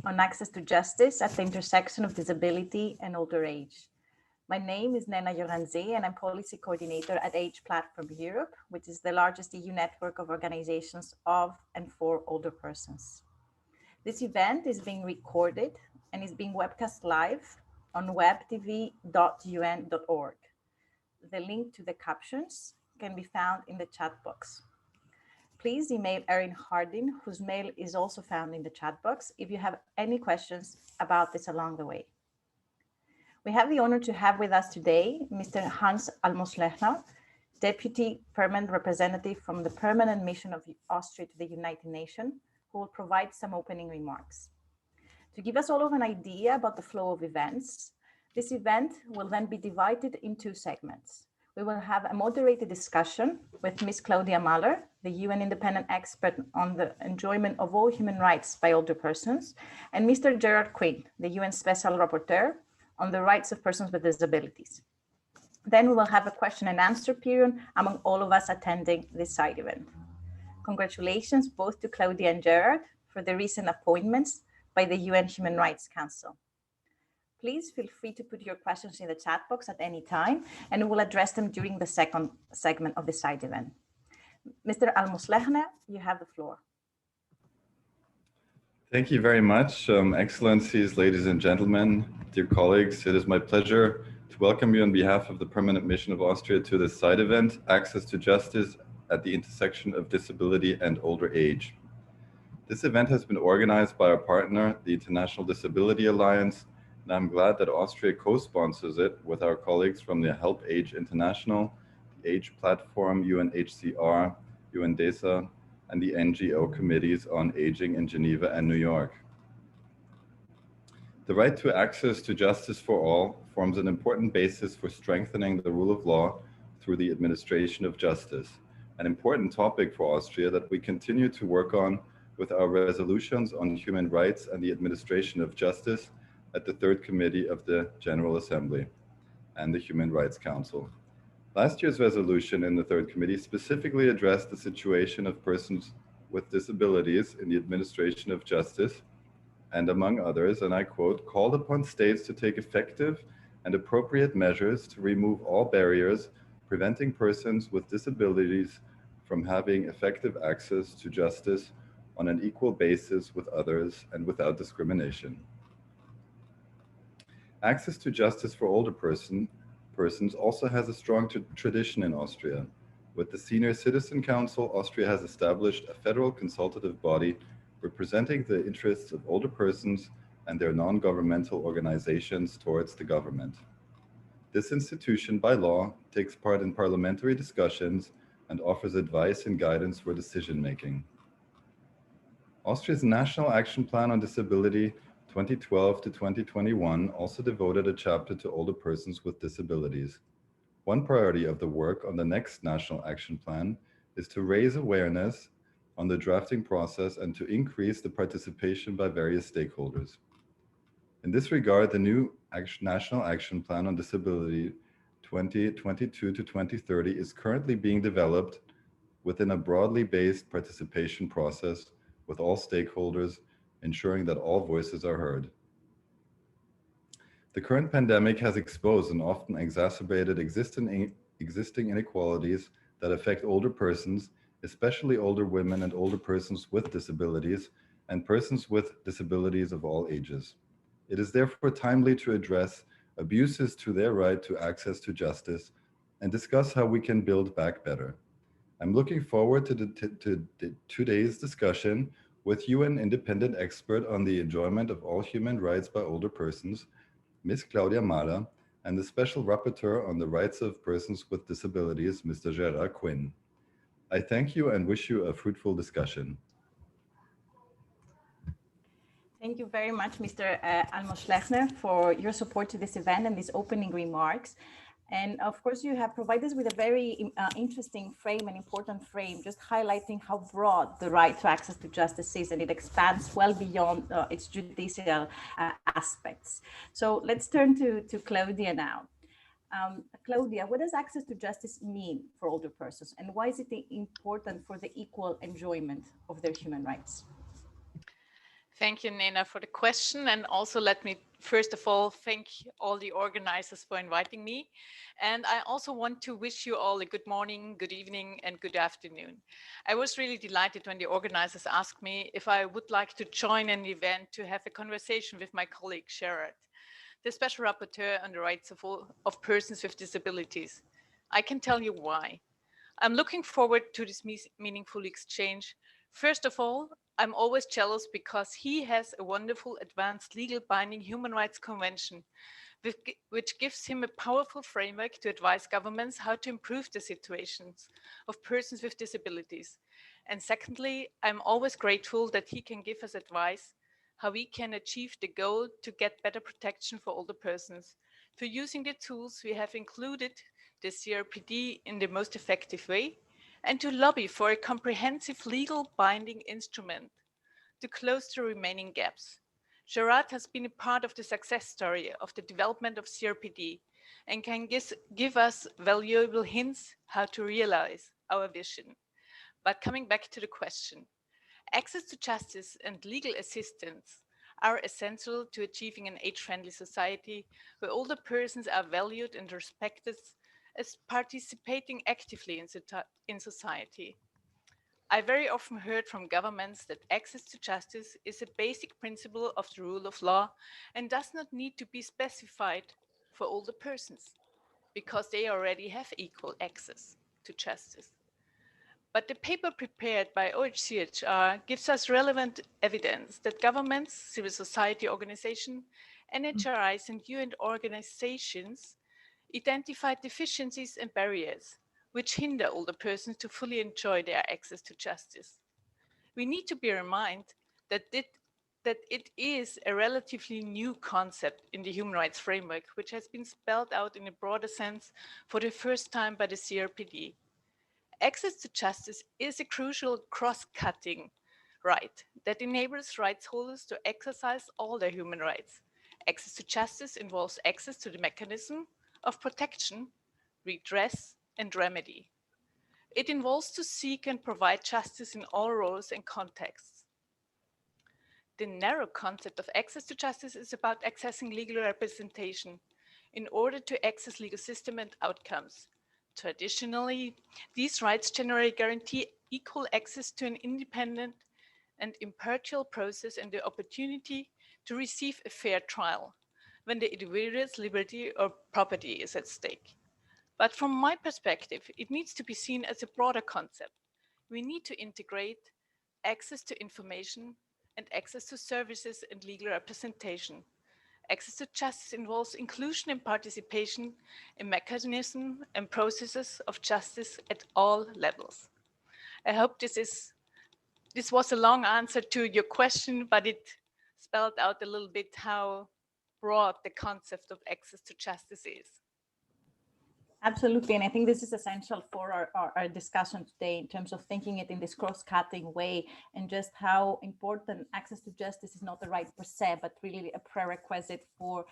on access to justice at the intersection of disability and older age. My name is Nena Yoranze, and I'm Policy Coordinator at Age Platform Europe, which is the largest EU network of organizations of and for older persons. This event is being recorded and is being webcast live on webtv.un.org. The link to the captions can be found in the chat box. Please email Erin Hardin, whose mail is also found in the chat box, if you have any questions about this along the way. We have the honor to have with us today Mr. Hans Almoslechner, Deputy Permanent Representative from the Permanent Mission of Austria to the United Nations, who will provide some opening remarks. To give us all of an idea about the flow of events, this event will then be divided in two segments. We will have a moderated discussion with Ms. Claudia Mahler, the UN independent expert on the enjoyment of all human rights by older persons, and Mr. Gerard Quinn, the UN Special Rapporteur on the rights of persons with disabilities. Then we will have a question and answer period among all of us attending this side event. Congratulations both to Claudia and Gerard for the recent appointments by the UN Human Rights Council. Please feel free to put your questions in the chat box at any time, and we will address them during the second segment of the side event. Mr. Almoslechner, you have the floor. Thank you very much, Excellencies, ladies and gentlemen, dear colleagues. It is my pleasure to welcome you on behalf of the Permanent Mission of Austria to this side event, Access to Justice at the Intersection of Disability and Older Age. This event has been organized by our partner, the International Disability Alliance, and I'm glad that Austria co-sponsors it with our colleagues from the Help Age International, the Age Platform, UNHCR, UNDESA, and the NGO committees on aging in Geneva and New York. The right to access to justice for all forms an important basis for strengthening the rule of law through the administration of justice, an important topic for Austria that we continue to work on with our resolutions on human rights and the administration of justice at the Third Committee of the General Assembly and the Human Rights Council. Last year's resolution in the Third Committee specifically addressed the situation of persons with disabilities in the administration of justice, and among others, and I quote, called upon states to take effective and appropriate measures to remove all barriers preventing persons with disabilities from having effective access to justice on an equal basis with others and without discrimination. Access to justice for older persons also has a strong tradition in Austria. With the Senior Citizen Council, Austria has established a federal consultative body representing the interests of older persons and their non-governmental organizations towards the government. This institution, by law, takes part in parliamentary discussions and offers advice and guidance for decision-making. Austria's National Action Plan on Disability 2012 to 2021 also devoted a chapter to older persons with disabilities. One priority of the work on the next National Action Plan is to raise awareness on the drafting process and to increase the participation by various stakeholders. In this regard, the new National Action Plan on Disability 2022 to 2030 is currently being developed within a broadly based participation process with all stakeholders, ensuring that all voices are heard. The current pandemic has exposed and often exacerbated existing inequalities that affect older persons, especially older women and older persons with disabilities, and persons with disabilities of all ages. It is therefore timely to address abuses to their right to access to justice and discuss how we can build back better. I'm looking forward to today's discussion with UN independent expert on the enjoyment of all human rights by older persons, Ms. Claudia Mahler, and the Special Rapporteur on the Rights of Persons with Disabilities, Mr. Gerard Quinn. I thank you and wish you a fruitful discussion. Thank you very much, Mr. Almoslechner, for your support to this event and these opening remarks. And of course, you have provided us with a very interesting frame, an important frame, just highlighting how broad the right to access to justice is, and it expands well beyond its judicial aspects. So let's turn to Claudia now. Claudia, what does access to justice mean for older persons, and why is it important for the equal enjoyment of their human rights? Thank you, Nena, for the question. And also let me, first of all, thank all the organizers for inviting me. And I also want to wish you all a good morning, good evening, and good afternoon. I was really delighted when the organizers asked me if I would like to join an event to have a conversation with my colleague, Sherrod, the Special Rapporteur on the rights of persons with disabilities. I can tell you why. I'm looking forward to this meaningful exchange. First of all, I'm always jealous because he has a wonderful advanced legal binding human rights convention, which gives him a powerful framework to advise governments how to improve the situations of persons with disabilities. And secondly, I'm always grateful that he can give us advice how we can achieve the goal to get better protection for older persons. For using the tools we have included the CRPD in the most effective way, and to lobby for a comprehensive legal binding instrument to close the remaining gaps. Gerard has been a part of the success story of the development of CRPD and can give us valuable hints how to realize our vision. But coming back to the question, access to justice and legal assistance are essential to achieving an age-friendly society where older persons are valued and respected as participating actively in society. I very often heard from governments that access to justice is a basic principle of the rule of law and does not need to be specified for older persons because they already have equal access to justice. But the paper prepared by OHCHR gives us relevant evidence that governments, civil society organizations, NHRIs, and UN organizations identify deficiencies and barriers which hinder older persons to fully enjoy their access to justice. We need to be reminded that it is a relatively new concept in the human rights framework, which has been spelled out in a broader sense for the first time by the CRPD. Access to justice is a crucial cross-cutting right that enables rights holders to exercise all their human rights. Access to justice involves access to the mechanism of protection, redress, and remedy. It involves to seek and provide justice in all roles and contexts. The narrow concept of access to justice is about accessing legal representation in order to access legal system and outcomes. Traditionally, these rights generally guarantee equal access to an independent and impartial process and the opportunity to receive a fair trial when the individual's liberty or property is at stake. But from my perspective, it needs to be seen as a broader concept. We need to integrate access to information and access to services and legal representation. Access to justice involves inclusion and participation in mechanisms and processes of justice at all levels. I hope this was a long answer to your question, but it spelled out a little bit how broad the concept of access to justice is. Absolutely. And I think this is essential for our discussion today in terms of thinking it in this cross-cutting way and just how important access to justice is not the right per se, but really a prerequisite for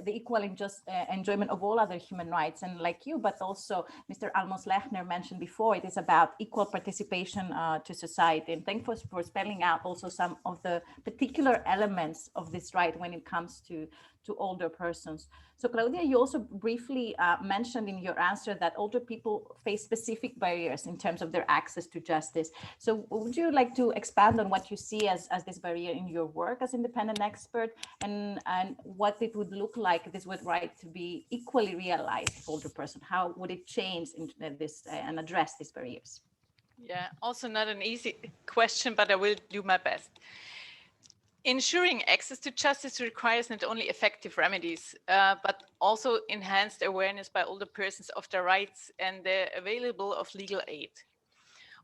the equal and just enjoyment of all other human rights. And like you, but also Mr. Almos Lechner mentioned before, it is about equal participation to society. And thank you for spelling out also some of the particular elements of this right when it comes to older persons. So Claudia, you also briefly mentioned in your answer that older people face specific barriers in terms of their access to justice. So would you like to expand on what you see as this barrier in your work as independent expert and what it would look like this would right to be equally realized for older person? How would it change in this and address these barriers? Yeah, also not an easy question, but I will do my best. Ensuring access to justice requires not only effective remedies, but also enhanced awareness by older persons of their rights and the available of legal aid.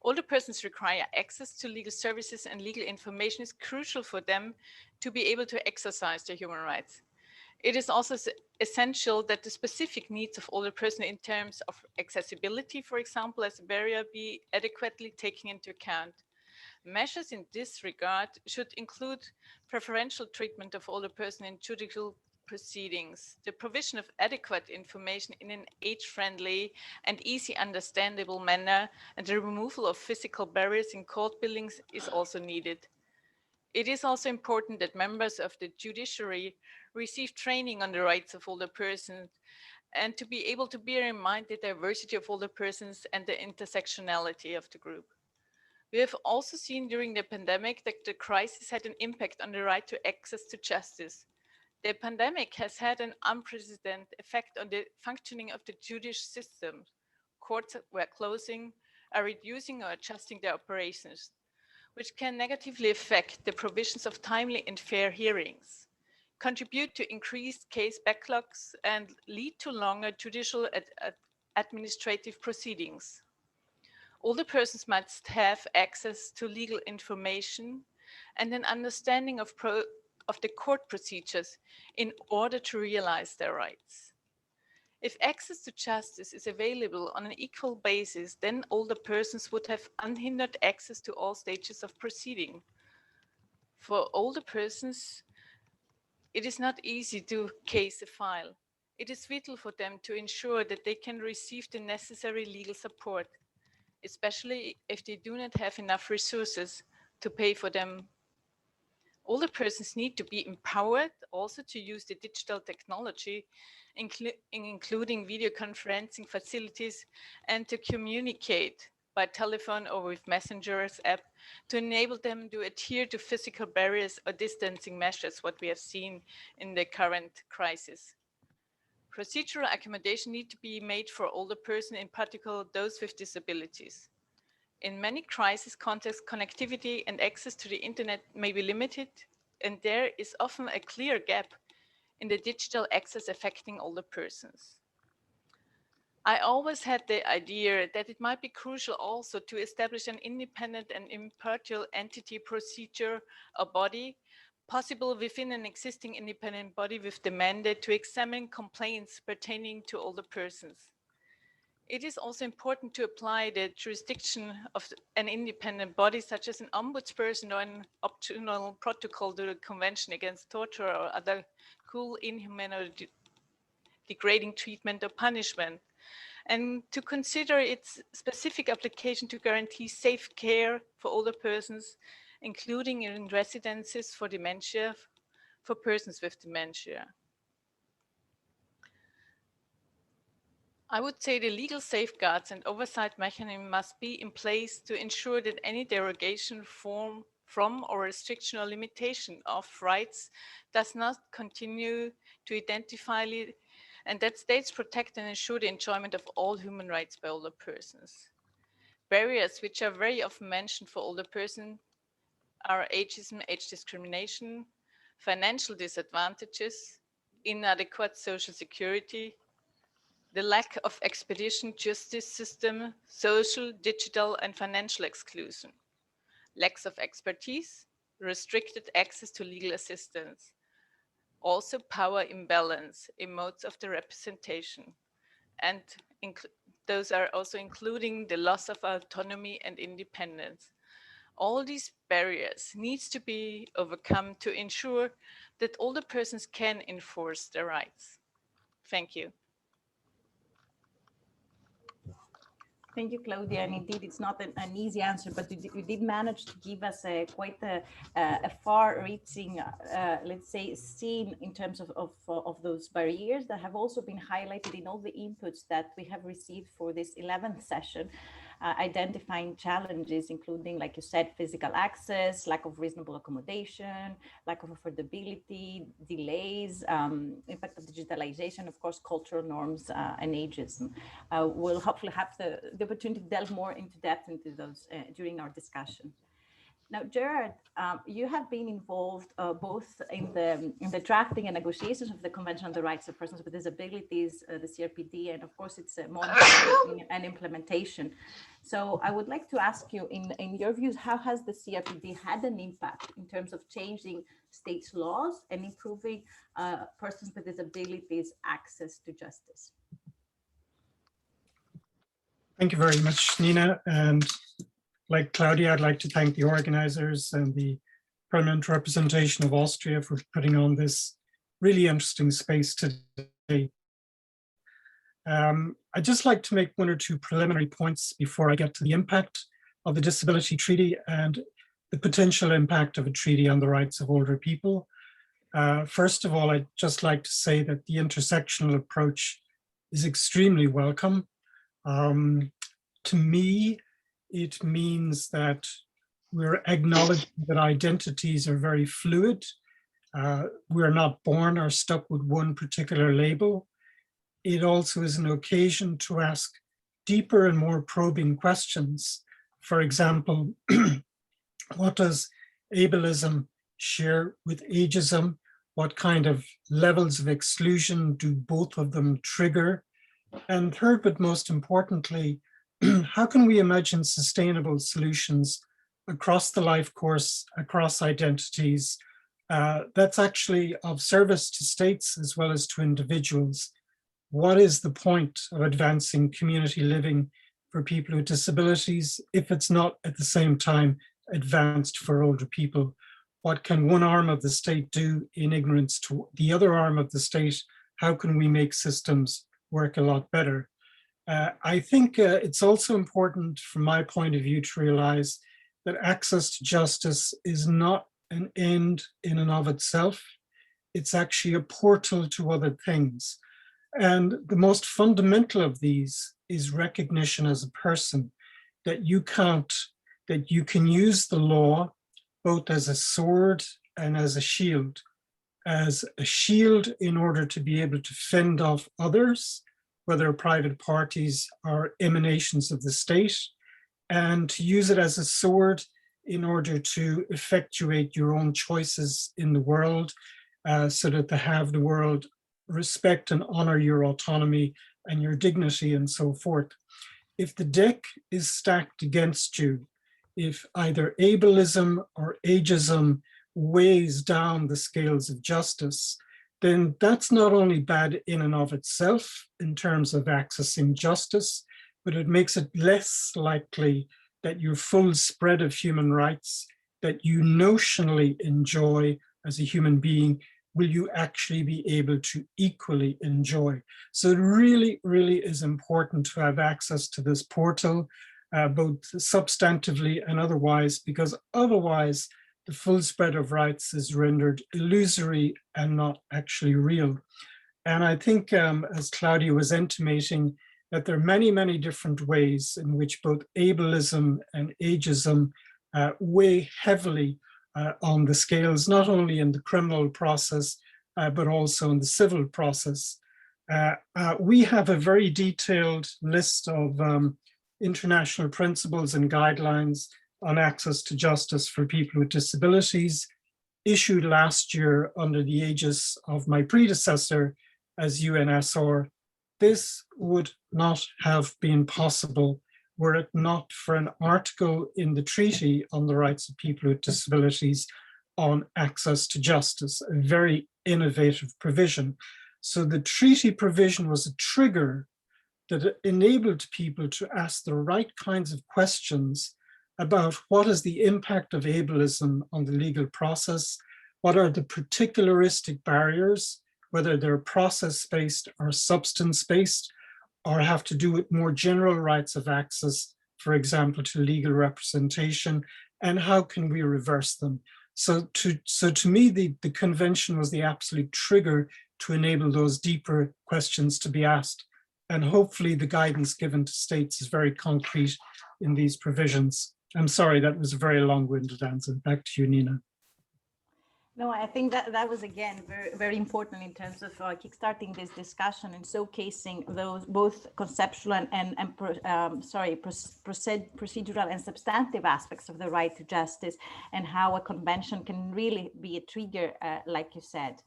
Older persons require access to legal services and legal information is crucial for them to be able to exercise their human rights. It is also essential that the specific needs of older persons in terms of accessibility, for example, as a barrier, be adequately taken into account. Measures in this regard should include preferential treatment of older persons in judicial proceedings, the provision of adequate information in an age-friendly and easy understandable manner, and the removal of physical barriers in court buildings is also needed. It is also important that members of the judiciary receive training on the rights of older persons and to be able to bear in mind the diversity of older persons and the intersectionality of the group. We have also seen during the pandemic that the crisis had an impact on the right to access to justice. The pandemic has had an unprecedented effect on the functioning of the judicial system. Courts were closing, are reducing or adjusting their operations, which can negatively affect the provisions of timely and fair hearings, contribute to increased case backlogs, and lead to longer judicial administrative proceedings. Older persons must have access to legal information and an understanding of the court procedures in order to realize their rights. If access to justice is available on an equal basis, then older persons would have unhindered access to all stages of proceeding. For older persons, it is not easy to case a file. It is vital for them to ensure that they can receive the necessary legal support, especially if they do not have enough resources to pay for them. Older persons need to be empowered also to use the digital technology, including video conferencing facilities, and to communicate by telephone or with Messenger's app to enable them to adhere to physical barriers or distancing measures, what we have seen in the current crisis. Procedural accommodation need to be made for older persons, in particular those with disabilities. In many crisis contexts, connectivity and access to the internet may be limited, and there is often a clear gap in the digital access affecting older persons. I always had the idea that it might be crucial also to establish an independent and impartial entity, procedure, or body, possible within an existing independent body with the mandate to examine complaints pertaining to older persons. It is also important to apply the jurisdiction of an independent body, such as an ombudsperson or an optional protocol to the Convention Against Torture or other cruel, inhumane, or degrading treatment or punishment, and to consider its specific application to guarantee safe care for older persons, including in residences for dementia, for persons with dementia. I would say the legal safeguards and oversight mechanism must be in place to ensure that any derogation from or restriction or limitation of rights does not continue to identify and that states protect and ensure the enjoyment of all human rights by older persons. Barriers which are very often mentioned for older persons are ageism, age discrimination, financial disadvantages, inadequate social security, the lack of expeditious justice system, social, digital, and financial exclusion, lacks of expertise, restricted access to legal assistance, also power imbalance in modes of the representation, and those are also including the loss of autonomy and independence. All these barriers needs to be overcome to ensure that older persons can enforce their rights. Thank you. Thank you, Claudia. And indeed, it's not an easy answer, but you did manage to give us quite a far-reaching, let's say, scene in terms of those barriers that have also been highlighted in all the inputs that we have received for this 11th session. Identifying challenges, including, like you said, physical access, lack of reasonable accommodation, lack of affordability, delays, impact of digitalization, of course, cultural norms and ageism. We'll hopefully have the opportunity to delve more into depth into those during our discussion. Now, Gerard, you have been involved both in the drafting and negotiations of the Convention on the Rights of Persons with Disabilities, the CRPD, and of course its monitoring and implementation. So I would like to ask you, in your views, how has the CRPD had an impact in terms of changing states' laws and improving persons with disabilities' access to justice? Thank you very much, Nina. And like Claudia, I'd like to thank the organizers and the permanent representation of Austria for putting on this really interesting space today. I'd just like to make one or two preliminary points before I get to the impact of the Disability Treaty and the potential impact of a treaty on the rights of older people. First of all, I'd just like to say that the intersectional approach is extremely welcome. To me, it means that we're acknowledging that identities are very fluid. We're not born or stuck with one particular label. It also is an occasion to ask deeper and more probing questions. For example, what does ableism share with ageism? What kind of levels of exclusion do both of them trigger? And third, but most importantly, how can we imagine sustainable solutions across the life course, across identities, that's actually of service to states as well as to individuals? What is the point of advancing community living for people with disabilities if it's not at the same time advanced for older people? What can one arm of the state do in ignorance to the other arm of the state? How can we make systems work a lot better? I think it's also important from my point of view to realize that access to justice is not an end in and of itself. It's actually a portal to other things. And the most fundamental of these is recognition as a person, that you can use the law both as a sword and as a shield in order to be able to fend off others, whether private parties or emanations of the state, and to use it as a sword in order to effectuate your own choices in the world, so that the world respect and honor your autonomy and your dignity and so forth. If the deck is stacked against you, if either ableism or ageism weighs down the scales of justice, then that's not only bad in and of itself in terms of accessing justice, but it makes it less likely that your full spread of human rights that you notionally enjoy as a human being will you actually be able to equally enjoy. So it really, really is important to have access to this portal, both substantively and otherwise, because otherwise the full spread of rights is rendered illusory and not actually real. And I think, as Claudia was intimating, that there are many, many different ways in which both ableism and ageism weigh heavily on the scales, not only in the criminal process, but also in the civil process. We have a very detailed list of international principles and guidelines on access to justice for people with disabilities, issued last year under the aegis of my predecessor as UNSR. This would not have been possible were it not for an article in the Treaty on the Rights of People with Disabilities on access to justice, a very innovative provision. So the treaty provision was a trigger that enabled people to ask the right kinds of questions about what is the impact of ableism on the legal process, what are the particularistic barriers, whether they're process-based or substance-based, or have to do with more general rights of access, for example, to legal representation, and how can we reverse them? So to me, the convention was the absolute trigger to enable those deeper questions to be asked. And hopefully the guidance given to states is very concrete in these provisions. I'm sorry, that was a very long-winded answer. Back to you, Nina. No, I think that was, again, very, very important in terms of kickstarting this discussion and showcasing those both conceptual and procedural and substantive aspects of the right to justice, and how a convention can really be a trigger, like you said.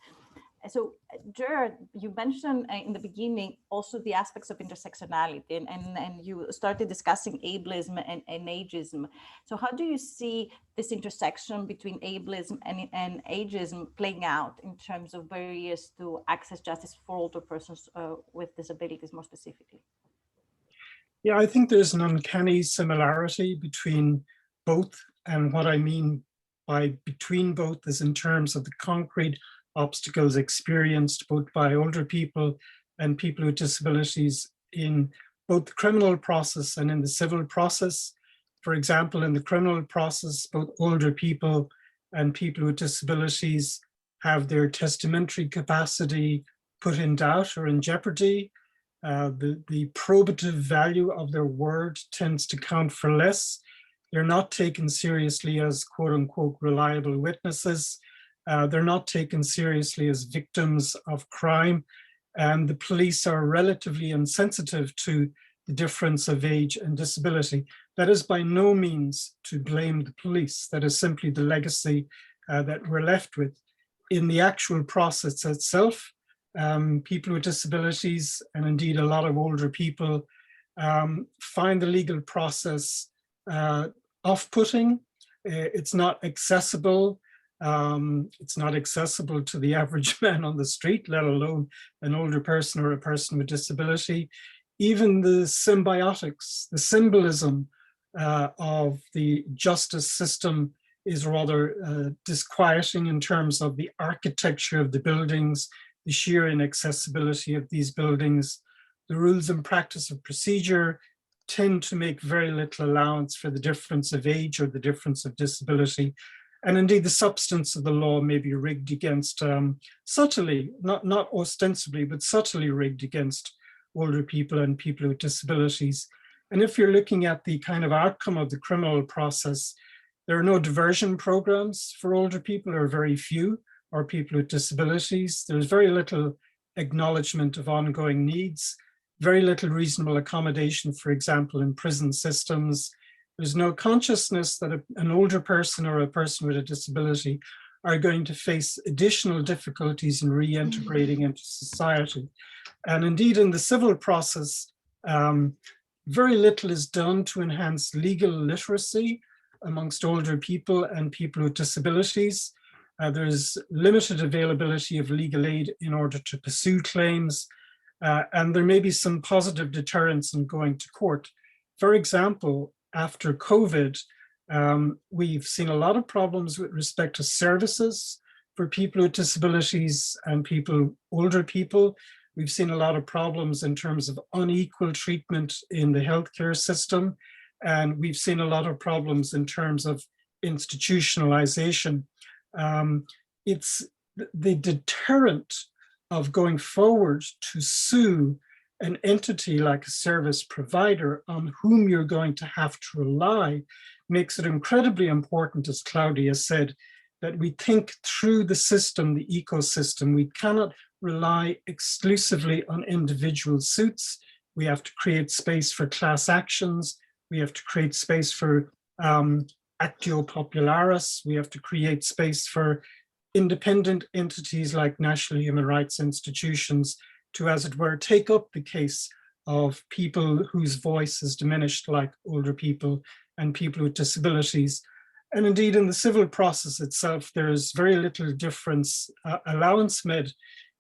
So, Gerard, you mentioned in the beginning also the aspects of intersectionality, and you started discussing ableism and ageism. So how do you see this intersection between ableism and ageism playing out in terms of barriers to access justice for older persons with disabilities more specifically? Yeah, I think there's an uncanny similarity between both, and what I mean by between both is in terms of the concrete obstacles experienced both by older people and people with disabilities in both the criminal process and in the civil process. For example, in the criminal process, both older people and people with disabilities have their testamentary capacity put in doubt or in jeopardy. The probative value of their word tends to count for less. They're not taken seriously as quote unquote reliable witnesses. They're not taken seriously as victims of crime. And the police are relatively insensitive to the difference of age and disability. That is by no means to blame the police. That is simply the legacy that we're left with. In the actual process itself, people with disabilities, and indeed a lot of older people, find the legal process off-putting. It's not accessible. It's not accessible to the average man on the street, let alone an older person or a person with disability. Even the symbiotics, the symbolism of the justice system is rather disquieting in terms of the architecture of the buildings, the sheer inaccessibility of these buildings. The rules and practice of procedure tend to make very little allowance for the difference of age or the difference of disability. And indeed, the substance of the law may be rigged against, subtly, not ostensibly, but subtly rigged against older people and people with disabilities. And if you're looking at the kind of outcome of the criminal process, there are no diversion programs for older people, or very few, or people with disabilities. There's very little acknowledgement of ongoing needs, very little reasonable accommodation, for example, in prison systems. There's no consciousness that an older person or a person with a disability are going to face additional difficulties in reintegrating into society. And indeed, in the civil process, very little is done to enhance legal literacy amongst older people and people with disabilities. There's limited availability of legal aid in order to pursue claims, and there may be some positive deterrents in going to court. For example, after COVID, we've seen a lot of problems with respect to services for people with disabilities and older people. We've seen a lot of problems in terms of unequal treatment in the healthcare system. And we've seen a lot of problems in terms of institutionalization. It's the deterrent of going forward to sue an entity like a service provider on whom you're going to have to rely makes it incredibly important, as Claudia said, that we think through the system, the ecosystem. We cannot rely exclusively on individual suits. We have to create space for class actions. We have to create space for actio popularis. We have to create space for independent entities like national human rights institutions to, as it were, take up the case of people whose voice is diminished, like older people and people with disabilities. And indeed, in the civil process itself, there is very little difference, allowance made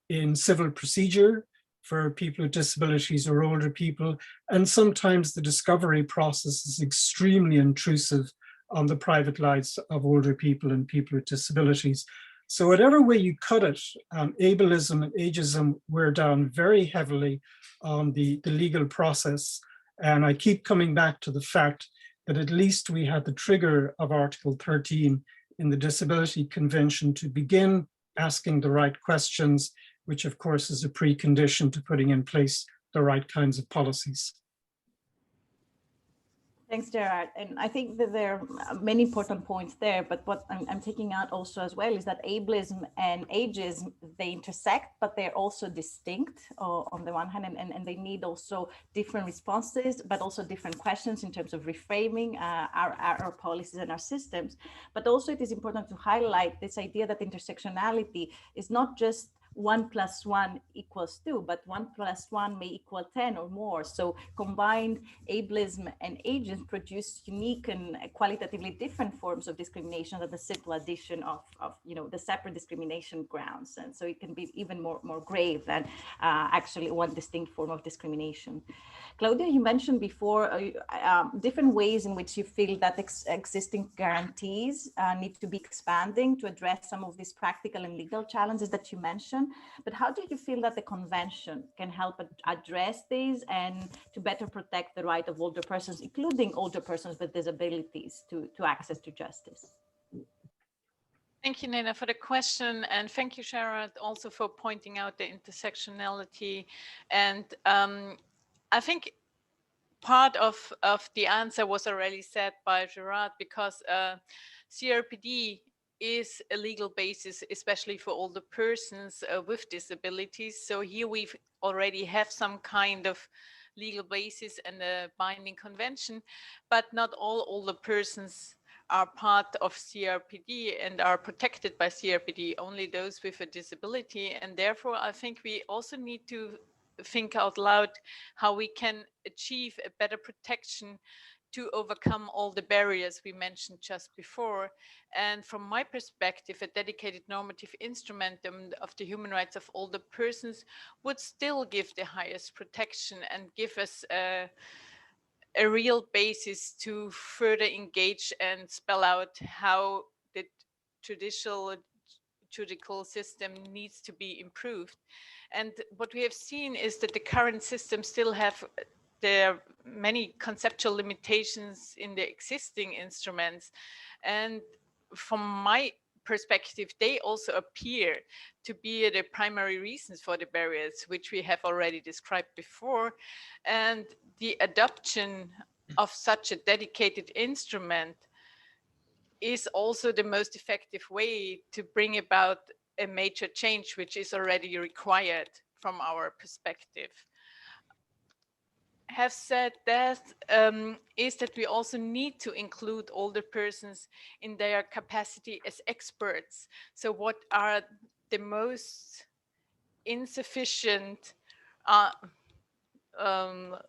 in civil procedure for people with disabilities or older people. And sometimes the discovery process is extremely intrusive on the private lives of older people and people with disabilities. So whatever way you cut it, ableism and ageism wear down very heavily on the legal process. And I keep coming back to the fact that at least we had the trigger of Article 13 in the Disability Convention to begin asking the right questions, which of course is a precondition to putting in place the right kinds of policies. Thanks, Gerard. And I think that there are many important points there, but what I'm taking out also as well is that ableism and ageism, they intersect, but they're also distinct on the one hand, and they need also different responses, but also different questions in terms of reframing our policies and our systems. But also it is important to highlight this idea that intersectionality is not just 1 + 1 = 2, but 1 + 1 may equal 10 or more. So combined ableism and ageism produce unique and qualitatively different forms of discrimination than the simple addition of the separate discrimination grounds. And so it can be even more grave than actually one distinct form of discrimination. Claudia, you mentioned before different ways in which you feel that existing guarantees need to be expanding to address some of these practical and legal challenges that you mentioned. but how do you feel that the convention can help address these and to better protect the right of older persons, including older persons with disabilities, to access to justice? Thank you, Nina, for the question. And thank you, Sharon, also for pointing out the intersectionality. And I think part of the answer was already said by Gerard, because CRPD is a legal basis, especially for older persons with disabilities. So here we already have some kind of legal basis and a binding convention, but not all older persons are part of CRPD and are protected by CRPD, only those with a disability. And therefore, I think we also need to think out loud how we can achieve a better protection to overcome all the barriers we mentioned just before. And from my perspective, a dedicated normative instrument of the human rights of older persons would still give the highest protection and give us a real basis to further engage and spell out how the traditional judicial system needs to be improved. And what we have seen is that the current system still have there are many conceptual limitations in the existing instruments. And from my perspective, they also appear to be the primary reasons for the barriers, which we have already described before. And the adoption of such a dedicated instrument is also the most effective way to bring about a major change, which is already required from our perspective. Have said that, is that we also need to include older persons in their capacity as experts. So what are the most insufficient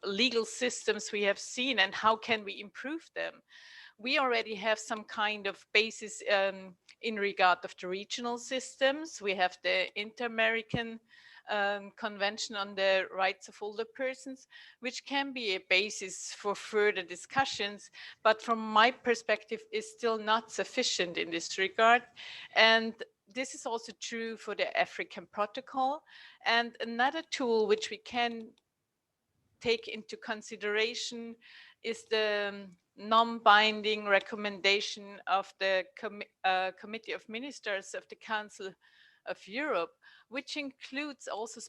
legal systems we have seen, and how can we improve them? We already have some kind of basis in regard of the regional systems. We have the Inter-American Convention on the Rights of Older Persons, which can be a basis for further discussions, but from my perspective is still not sufficient in this regard. And this is also true for the African Protocol. And another tool which we can take into consideration is the non-binding recommendation of the Committee of Ministers of the Council of Europe, which includes also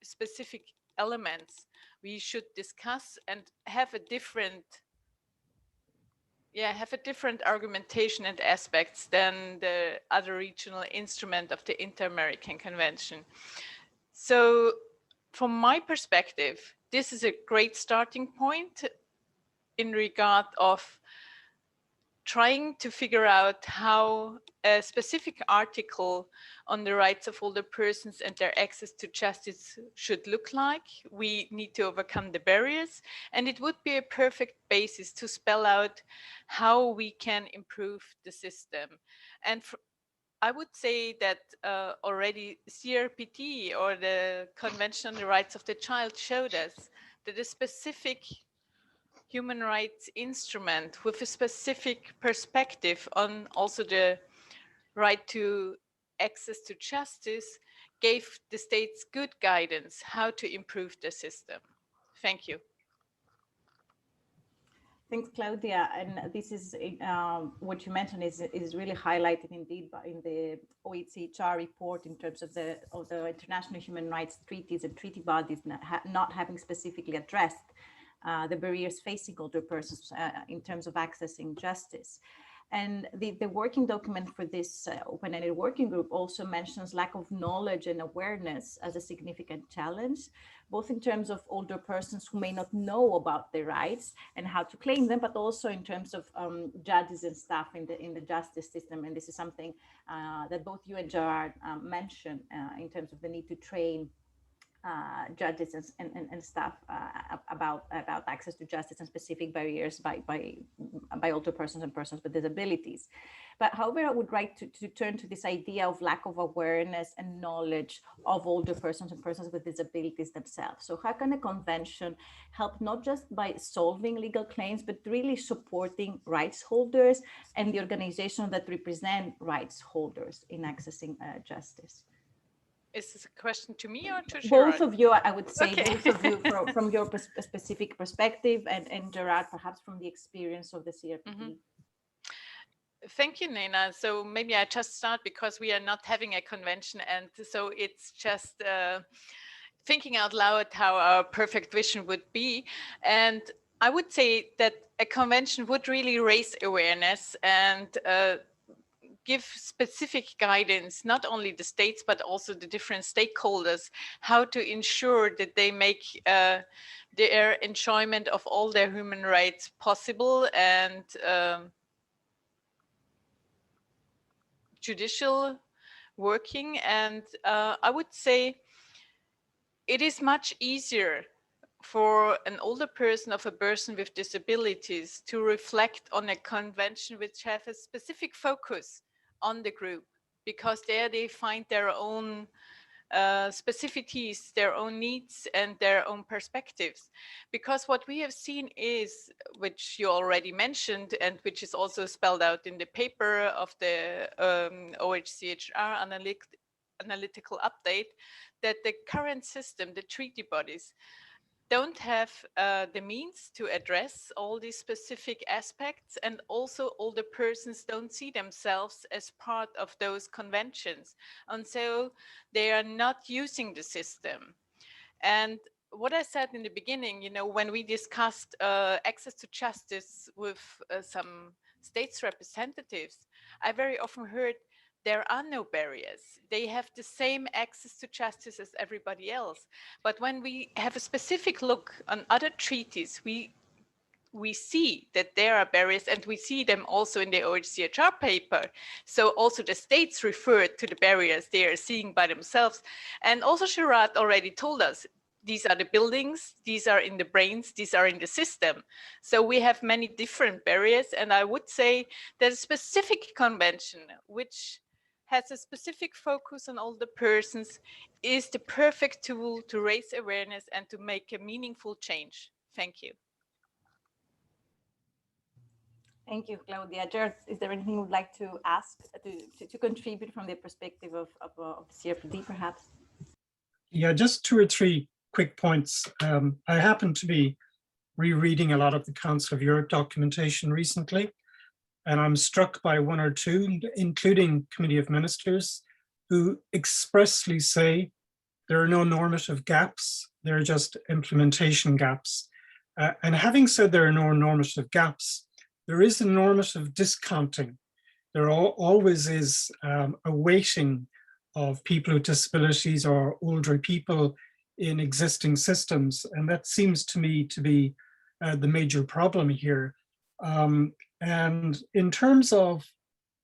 specific elements we should discuss and have a different argumentation and aspects than the other regional instrument of the Inter-American Convention. So from my perspective, this is a great starting point in regard of trying to figure out how a specific article on the rights of older persons and their access to justice should look like. We need to overcome the barriers, and it would be a perfect basis to spell out how we can improve the system. And I would say that already CRPD, or the Convention on the Rights of the Child, showed us that a specific human rights instrument with a specific perspective on also the right to access to justice gave the states good guidance how to improve the system. Thank you. Thanks, Claudia. And this is what you mentioned is really highlighted indeed in the OHCHR report in terms of the international human rights treaties and treaty bodies not having specifically addressed the barriers facing older persons in terms of accessing justice. And the working document for this open-ended working group also mentions lack of knowledge and awareness as a significant challenge, both in terms of older persons who may not know about their rights and how to claim them, but also in terms of judges and staff in the justice system. And this is something that both you and Gerard mentioned in terms of the need to train judges and staff about access to justice and specific barriers by older persons and persons with disabilities. But however, I would like to turn to this idea of lack of awareness and knowledge of older persons and persons with disabilities themselves. So how can a convention help not just by solving legal claims, but really supporting rights holders and the organizations that represent rights holders in accessing justice? Is this a question to me or to Gerard? Both of you, I would say, Okay. both of you from your specific perspective, and Gerard, perhaps from the experience of the CRPD. Thank you, Nina. So maybe I just start because we are not having a convention, and so it's just thinking out loud how our perfect vision would be. And I would say that a convention would really raise awareness and give specific guidance, not only the states, but also the different stakeholders, how to ensure that they make their enjoyment of all their human rights possible and judicial working. And I would say it is much easier for an older person of a person with disabilities to reflect on a convention which have a specific focus on the group, because there they find their own specificities, their own needs and their own perspectives. Because what we have seen is, which you already mentioned and which is also spelled out in the paper of the OHCHR analytical update, that the current system, the treaty bodies, don't have the means to address all these specific aspects, and also older persons don't see themselves as part of those conventions, and so they are not using the system. And what I said in the beginning, you know, when we discussed access to justice with some states representatives, I very often heard there are no barriers. They have the same access to justice as everybody else. But when we have a specific look on other treaties, we see that there are barriers, and we see them also in the OHCHR paper. So also the states refer to the barriers they are seeing by themselves. And also Gerard already told us, these are the buildings, these are in the brains, these are in the system. So we have many different barriers. And I would say that a specific convention, which has a specific focus on older persons, is the perfect tool to raise awareness and to make a meaningful change. Thank you. Thank you, Claudia. Gerard, is there anything you would like to ask, to contribute from the perspective of the CRPD, perhaps? Yeah, just 2 or 3 quick points. I happen to be rereading a lot of the Council of Europe documentation recently, and I'm struck by 1 or 2, including Committee of Ministers, who expressly say there are no normative gaps, there are just implementation gaps. And having said there are no normative gaps, there is a normative discounting. There always is a weighting of people with disabilities or older people in existing systems. And that seems to me to be the major problem here. And in terms of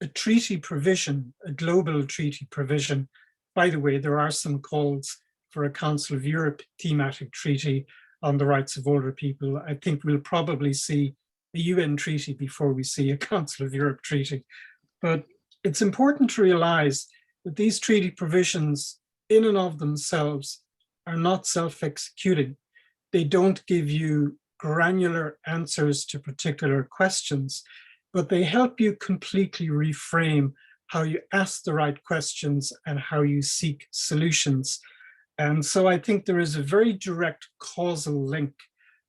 a treaty provision, a global treaty provision, by the way, there are some calls for a Council of Europe thematic treaty on the rights of older people. I think we'll probably see a UN treaty before we see a Council of Europe treaty. But it's important to realize that these treaty provisions in and of themselves are not self-executing. They don't give you granular answers to particular questions, but they help you completely reframe how you ask the right questions and how you seek solutions. And so I think there is a very direct causal link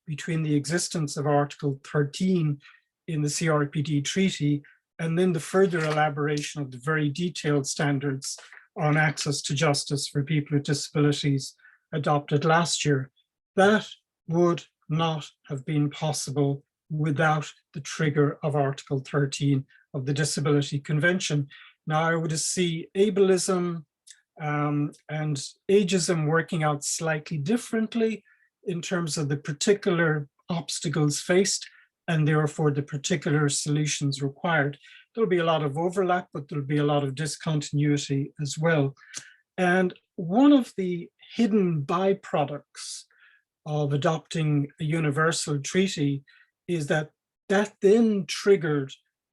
between the existence of Article 13 in the CRPD treaty and then the further elaboration of the very detailed standards on access to justice for people with disabilities adopted last year. That would not have been possible without the trigger of Article 13 of the Disability Convention. Now, I would see ableism and ageism working out slightly differently in terms of the particular obstacles faced and therefore the particular solutions required. There'll be a lot of overlap, but there'll be a lot of discontinuity as well. And one of the hidden byproducts of adopting a universal treaty is that that then triggered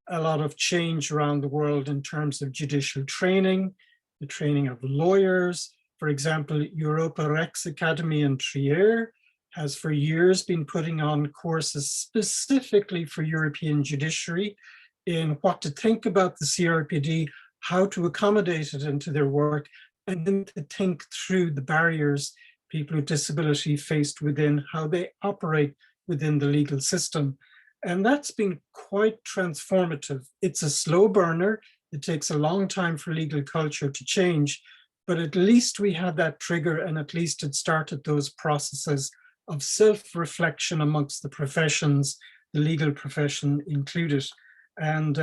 a lot of change around the world in terms of judicial training, the training of lawyers. For example, Europa Rex Academy in Trier has for years been putting on courses specifically for European judiciary in what to think about the CRPD, how to accommodate it into their work, and then to think through the barriers people with disability faced within how they operate within the legal system. And that's been quite transformative. It's a slow burner. It takes a long time for legal culture to change, but at least we had that trigger, and at least it started those processes of self-reflection amongst the professions, the legal profession included. And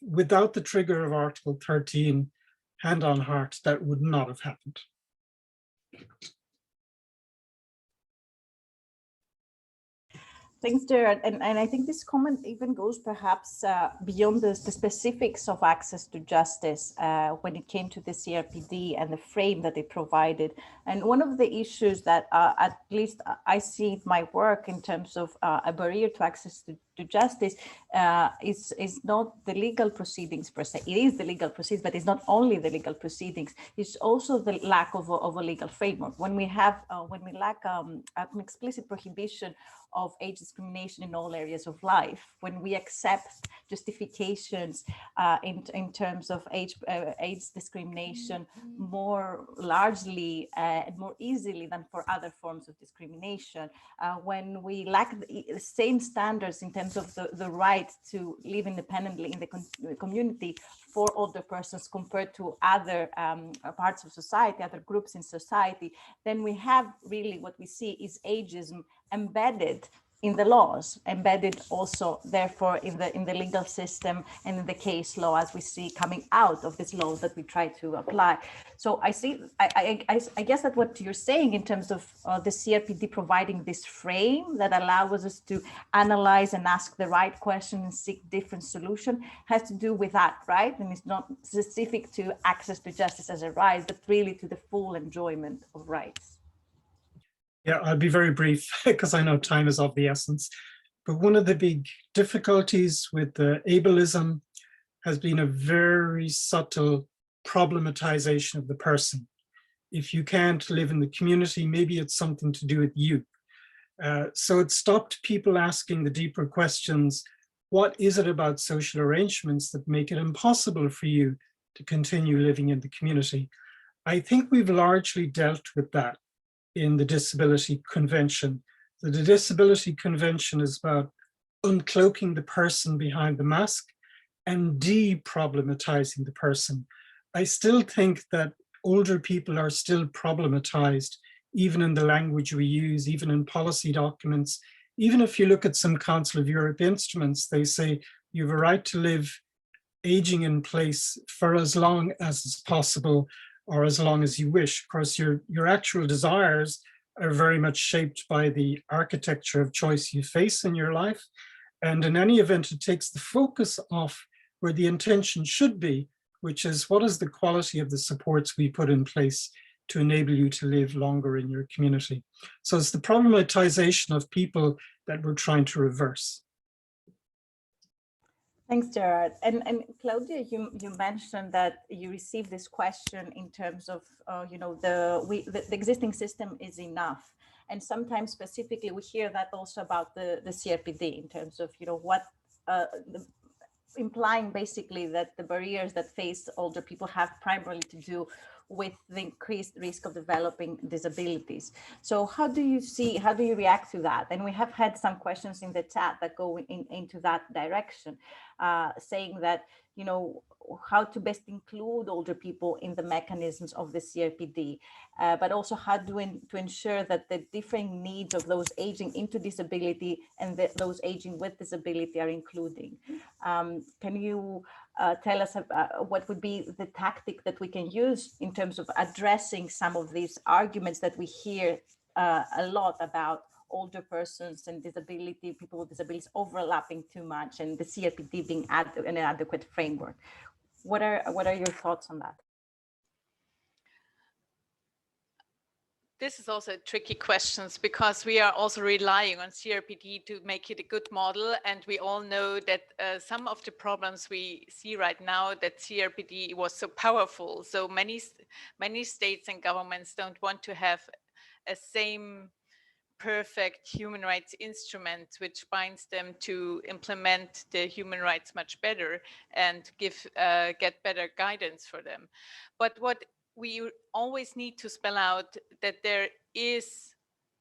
without the trigger of Article 13, hand on heart, that would not have happened. Thanks, Gerard. And I think this comment even goes perhaps beyond the specifics of access to justice when it came to the CRPD and the frame that it provided. And one of the issues that at least I see in my work in terms of a barrier to access to justice is not the legal proceedings per se. It is the legal proceedings, but it's not only the legal proceedings. It's also the lack of a legal framework. When we lack an explicit prohibition of age discrimination in all areas of life, when we accept justifications in terms of age discrimination more largely and more easily than for other forms of discrimination, when we lack the same standards in terms of the right to live independently in the community for older persons compared to other parts of society, other groups in society, then we have really what we see is ageism embedded in the laws, embedded also therefore in the legal system and in the case law, as we see coming out of this law that we try to apply. So I guess that what you're saying in terms of the CRPD providing this frame that allows us to analyze and ask the right question and seek different solution has to do with that, right? And it's not specific to access to justice as a right, but really to the full enjoyment of rights. Yeah, I'll be very brief because I know time is of the essence. But one of the big difficulties with the ableism has been a very subtle problematization of the person. If you can't live in the community, maybe it's something to do with you. So it stopped people asking the deeper questions. What is it about social arrangements that make it impossible for you to continue living in the community? I think we've largely dealt with that in the Disability Convention. So the Disability Convention is about uncloaking the person behind the mask and de-problematizing the person. I still think that older people are still problematized, even in the language we use, even in policy documents. Even if you look at some Council of Europe instruments, they say you have a right to live aging in place for as long as is possible, or as long as you wish. Of course, your actual desires are very much shaped by the architecture of choice you face in your life. And in any event, it takes the focus off where the intention should be, which is what is the quality of the supports we put in place to enable you to live longer in your community. So it's the problematization of people that we're trying to reverse. Thanks, Gerard. And Claudia, you mentioned that you received this question in terms of, the existing system is enough. And sometimes specifically, we hear that also about the CRPD in terms of, implying basically that the barriers that face older people have primarily to do with the increased risk of developing disabilities. So how do you react to that? And we have had some questions in the chat that go into that direction, saying that, how to best include older people in the mechanisms of the CRPD, but also how to ensure that the differing needs of those aging into disability and those aging with disability are including. Can you tell us what would be the tactic that we can use in terms of addressing some of these arguments that we hear a lot about older persons and people with disabilities overlapping too much and the CRPD being an adequate framework? What are your thoughts on that? This is also a tricky question because we are also relying on CRPD to make it a good model. And we all know that some of the problems we see right now that CRPD was so powerful. So many states and governments don't want to have a same perfect human rights instrument which binds them to implement the human rights much better and get better guidance for them. But what we always need to spell out that there is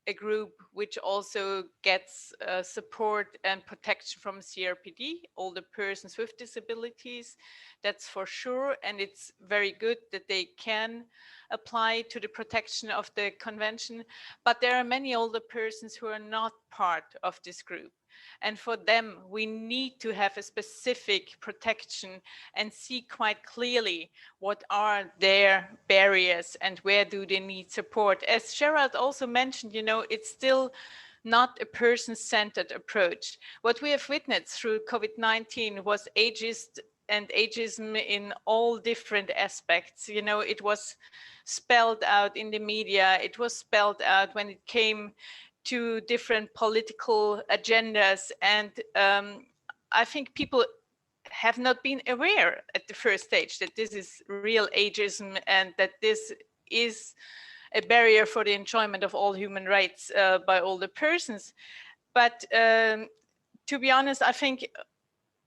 a group which also gets support and protection from CRPD, older persons with disabilities, that's for sure. And it's very good that they can apply to the protection of the convention. But there are many older persons who are not part of this group. And for them, we need to have a specific protection and see quite clearly what are their barriers and where do they need support. As Gerald also mentioned, you know, it's still not a person-centered approach. What we have witnessed through COVID-19 was ageist and ageism in all different aspects. You know, it was spelled out in the media, it was spelled out when it came to different political agendas. And I think people have not been aware at the first stage that this is real ageism and that this is a barrier for the enjoyment of all human rights by older persons. But to be honest, I think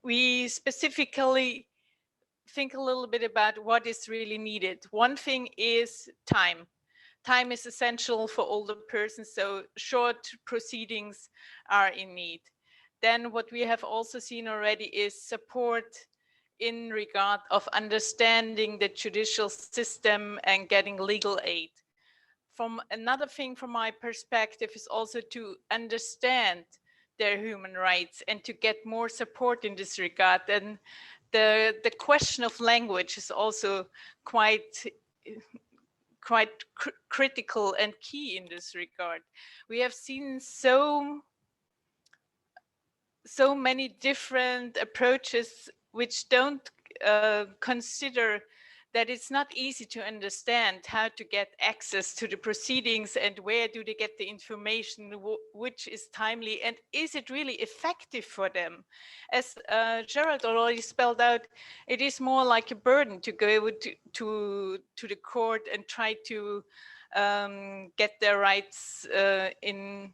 we specifically think a little bit about what is really needed. One thing is time. Time is essential for older persons, so short proceedings are in need. Then what we have also seen already is support in regard of understanding the judicial system and getting legal aid. From another thing from my perspective is also to understand their human rights and to get more support in this regard. And the question of language is also quite critical and key in this regard. We have seen so many different approaches which don't consider that it's not easy to understand how to get access to the proceedings and where do they get the information which is timely and is it really effective for them. As Gerald already spelled out, it is more like a burden to go to the court and try to get their rights in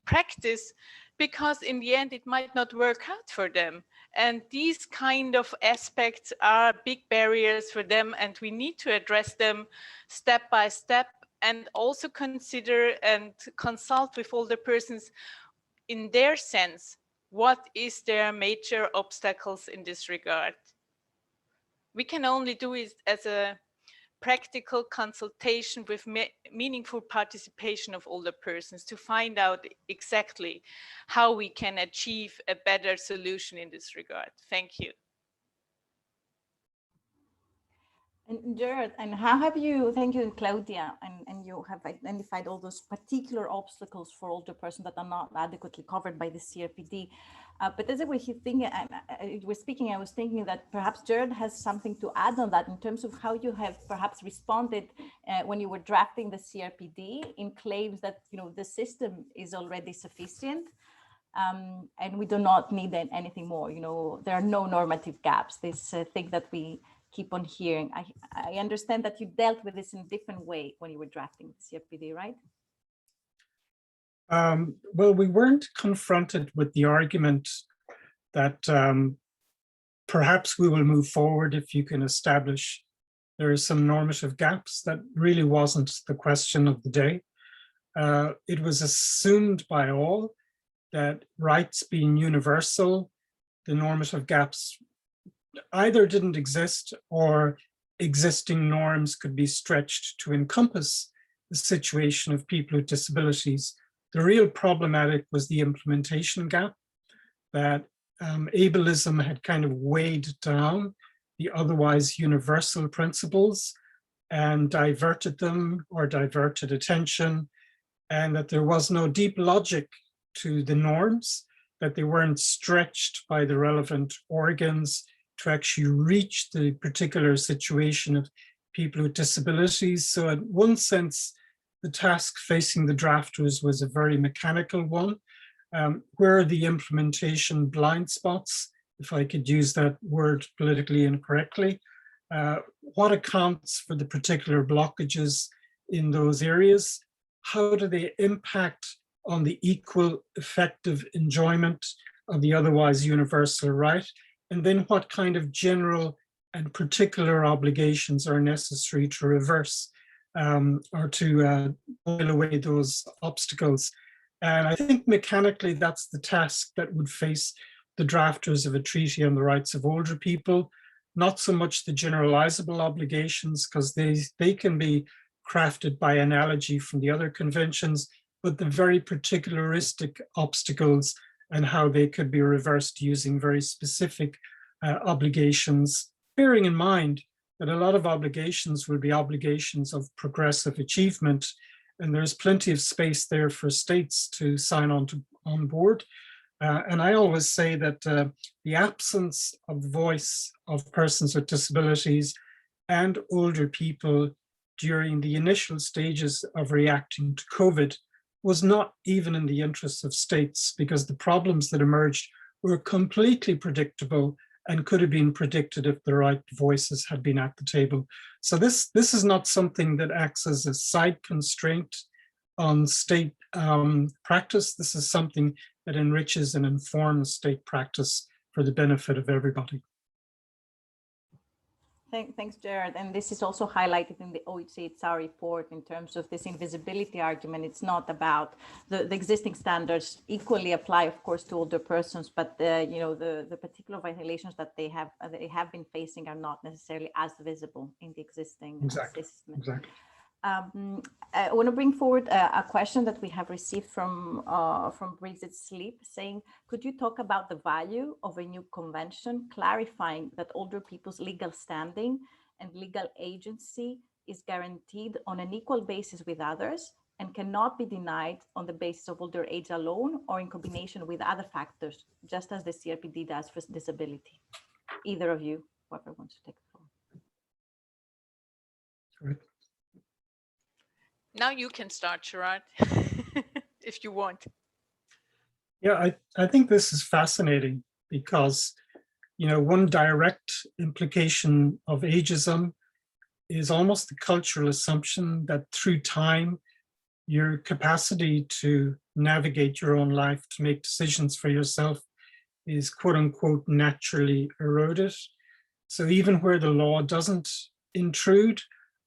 practice, because in the end it might not work out for them. And these kind of aspects are big barriers for them, and we need to address them step by step and also consider and consult with older persons in their sense, what is their major obstacles in this regard. We can only do it as a practical consultation with meaningful participation of older persons to find out exactly how we can achieve a better solution in this regard. Thank you. And Jared, and how have you, thank you, Claudia, and you have identified all those particular obstacles for older persons that are not adequately covered by the CRPD. But as we're speaking, I was thinking that perhaps Jared has something to add on that in terms of how you have perhaps responded when you were drafting the CRPD in claims that, you know, the system is already sufficient. And we do not need anything more. You know, there are no normative gaps. This thing that we keep on hearing. I understand that you dealt with this in a different way when you were drafting the CRPD, right? Well, we weren't confronted with the argument that perhaps we will move forward if you can establish there are some normative gaps. That really wasn't the question of the day. It was assumed by all that rights being universal, the normative gaps either didn't exist or existing norms could be stretched to encompass the situation of people with disabilities. The real problematic was the implementation gap, that ableism had kind of weighed down the otherwise universal principles and diverted them or diverted attention, and that there was no deep logic to the norms, that they weren't stretched by the relevant organs to actually reach the particular situation of people with disabilities. So in one sense, the task facing the drafters was a very mechanical one. Where are the implementation blind spots, if I could use that word politically incorrectly? What accounts for the particular blockages in those areas? How do they impact on the equal effective enjoyment of the otherwise universal right? And then what kind of general and particular obligations are necessary to reverse or to boil away those obstacles. And I think mechanically that's the task that would face the drafters of a treaty on the rights of older people, not so much the generalizable obligations, because they can be crafted by analogy from the other conventions, but the very particularistic obstacles and how they could be reversed using very specific obligations, bearing in mind that a lot of obligations will be obligations of progressive achievement, and there's plenty of space there for states to sign on board. And I always say that the absence of voice of persons with disabilities and older people during the initial stages of reacting to COVID was not even in the interests of states, because the problems that emerged were completely predictable and could have been predicted if the right voices had been at the table. So this is not something that acts as a side constraint on state practice. This is something that enriches and informs state practice for the benefit of everybody. Thanks, Jared. And this is also highlighted in the OHCHR report in terms of this invisibility argument. It's not about the existing standards equally apply, of course, to older persons, but the particular violations that they have been facing are not necessarily as visible in the existing system. Exactly. I want to bring forward a question that we have received from Bridget Sleep, saying, could you talk about the value of a new convention clarifying that older people's legal standing and legal agency is guaranteed on an equal basis with others and cannot be denied on the basis of older age alone or in combination with other factors, just as the CRPD does for disability? Either of you, whoever wants to take the floor. Right. Now you can start, Gerard, if you want. Yeah, I think this is fascinating because, one direct implication of ageism is almost the cultural assumption that through time, your capacity to navigate your own life, to make decisions for yourself is quote unquote naturally eroded. So even where the law doesn't intrude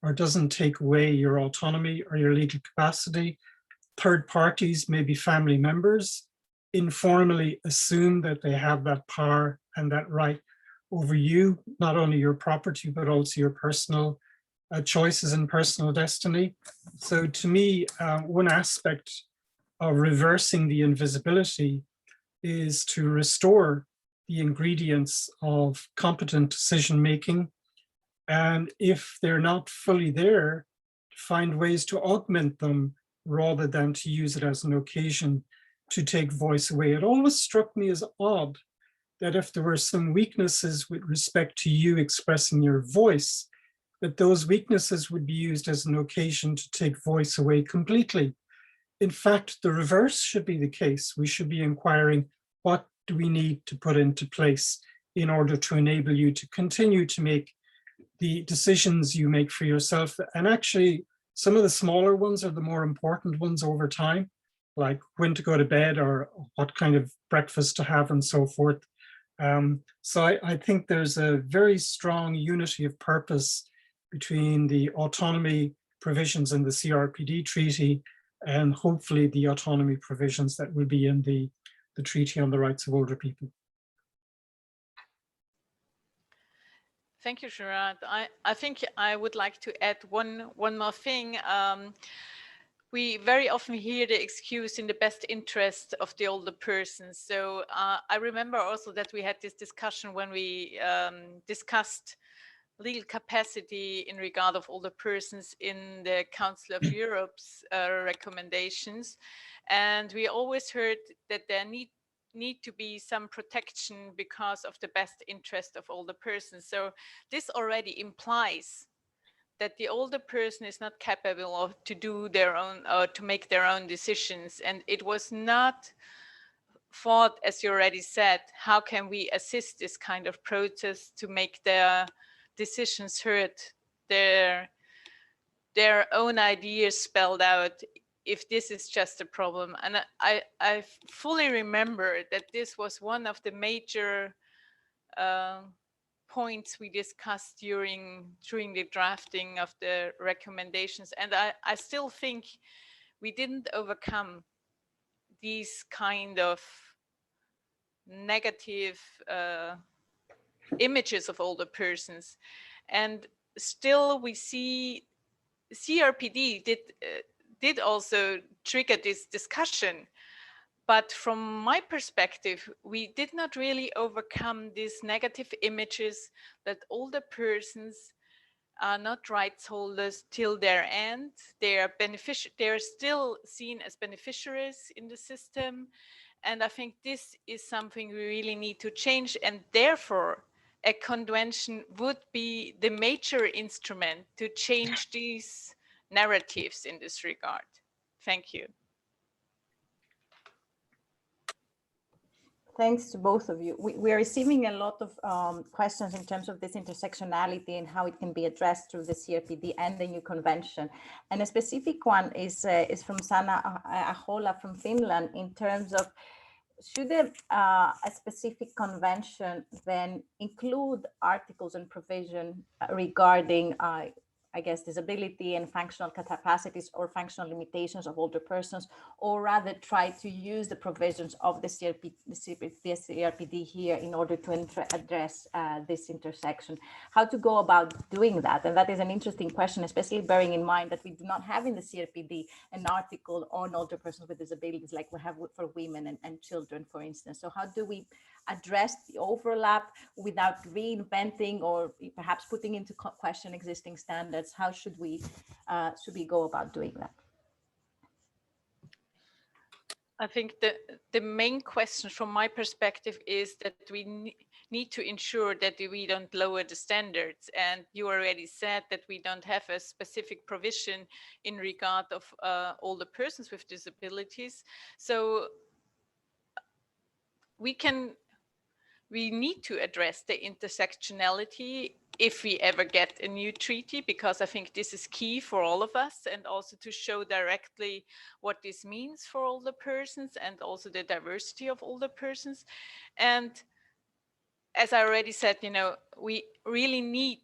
or doesn't take away your autonomy or your legal capacity, third parties, maybe family members, informally assume that they have that power and that right over you, not only your property, but also your personal choices and personal destiny. So to me, one aspect of reversing the invisibility is to restore the ingredients of competent decision-making. And if they're not fully there, find ways to augment them rather than to use it as an occasion to take voice away. It always struck me as odd that if there were some weaknesses with respect to you expressing your voice, that those weaknesses would be used as an occasion to take voice away completely. In fact, the reverse should be the case. We should be inquiring, what do we need to put into place in order to enable you to continue to make the decisions you make for yourself? And actually, some of the smaller ones are the more important ones over time, like when to go to bed or what kind of breakfast to have and so forth. So I think there's a very strong unity of purpose between the autonomy provisions in the CRPD treaty and hopefully the autonomy provisions that will be in the Treaty on the Rights of Older People. Thank you, Gerard. I think I would like to add one more thing. We very often hear the excuse in the best interest of the older person. So I remember also that we had this discussion when we discussed legal capacity in regard of older persons in the Council of Europe's recommendations. And we always heard that there need to be some protection because of the best interest of older persons. So this already implies that the older person is not capable of to do their own or to make their own decisions. And it was not thought, as you already said, how can we assist this kind of process to make their decisions heard, their own ideas spelled out, if this is just a problem. And I fully remember that this was one of the major points we discussed during the drafting of the recommendations. And I still think we didn't overcome these kind of negative images of older persons. And still we see CRPD did also trigger this discussion. But from my perspective, we did not really overcome these negative images that older persons are not rights holders till their end. They are still seen as beneficiaries in the system. And I think this is something we really need to change. And therefore, a convention would be the major instrument to change these narratives in this regard. Thank you. Thanks to both of you. We are receiving a lot of questions in terms of this intersectionality and how it can be addressed through the CRPD and the new convention. And a specific one is from Sanna Ahola from Finland in terms of, should a specific convention then include articles and provision regarding I guess, disability and functional capacities or functional limitations of older persons, or rather try to use the provisions of the CRPD here in order to address this intersection? How to go about doing that? And that is an interesting question, especially bearing in mind that we do not have in the CRPD an article on older persons with disabilities like we have for women and children, for instance. So how do we address the overlap without reinventing or perhaps putting into question existing standards? How should we go about doing that? I think the main question from my perspective is that we need to ensure that we don't lower the standards. And you already said that we don't have a specific provision in regard of older persons with disabilities. So we need to address the intersectionality if we ever get a new treaty, because I think this is key for all of us, and also to show directly what this means for older persons and also the diversity of older persons. And as I already said, we really need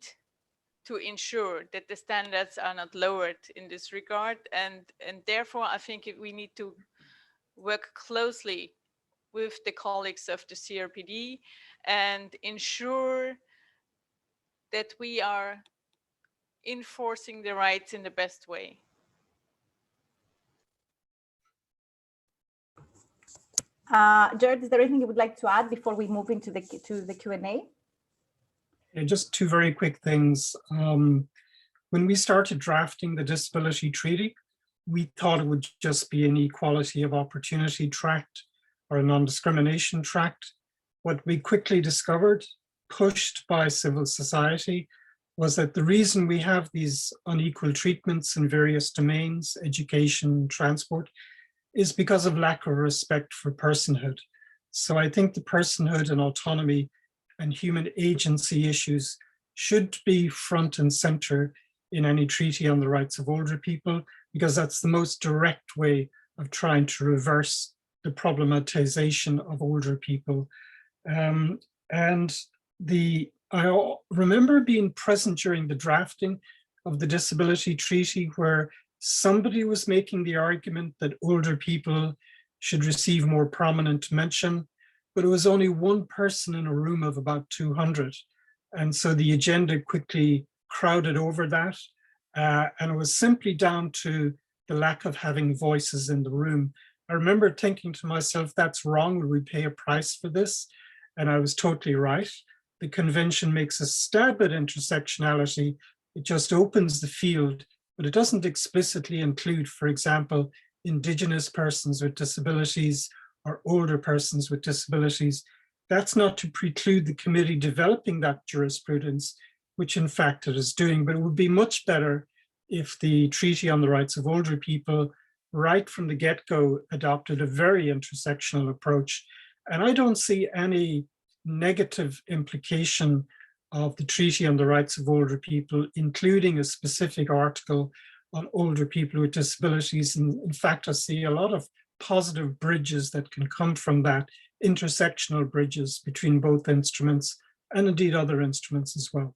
to ensure that the standards are not lowered in this regard. And therefore, I think we need to work closely with the colleagues of the CRPD and ensure that we are enforcing the rights in the best way. Jared, is there anything you would like to add before we move into the Q&A? Yeah, just two very quick things. When we started drafting the Disability Treaty, we thought it would just be an equality of opportunity tract or a non-discrimination tract. What we quickly discovered, pushed by civil society, was that the reason we have these unequal treatments in various domains, education, transport, is because of lack of respect for personhood. So I think the personhood and autonomy and human agency issues should be front and center in any treaty on the rights of older people, because that's the most direct way of trying to reverse the problematization of older people. I remember being present during the drafting of the Disability Treaty where somebody was making the argument that older people should receive more prominent mention, but it was only one person in a room of about 200. And so the agenda quickly crowded over that. And it was simply down to the lack of having voices in the room. I remember thinking to myself, that's wrong, will we pay a price for this? And I was totally right. The convention makes a stab at intersectionality. It just opens the field, but it doesn't explicitly include, for example, Indigenous persons with disabilities or older persons with disabilities. That's not to preclude the committee developing that jurisprudence, which in fact it is doing, but it would be much better if the Treaty on the Rights of Older People right from the get-go adopted a very intersectional approach. And I don't see any negative implication of the Treaty on the Rights of Older People, including a specific article on older people with disabilities. And in fact, I see a lot of positive bridges that can come from that, intersectional bridges between both instruments and indeed other instruments as well.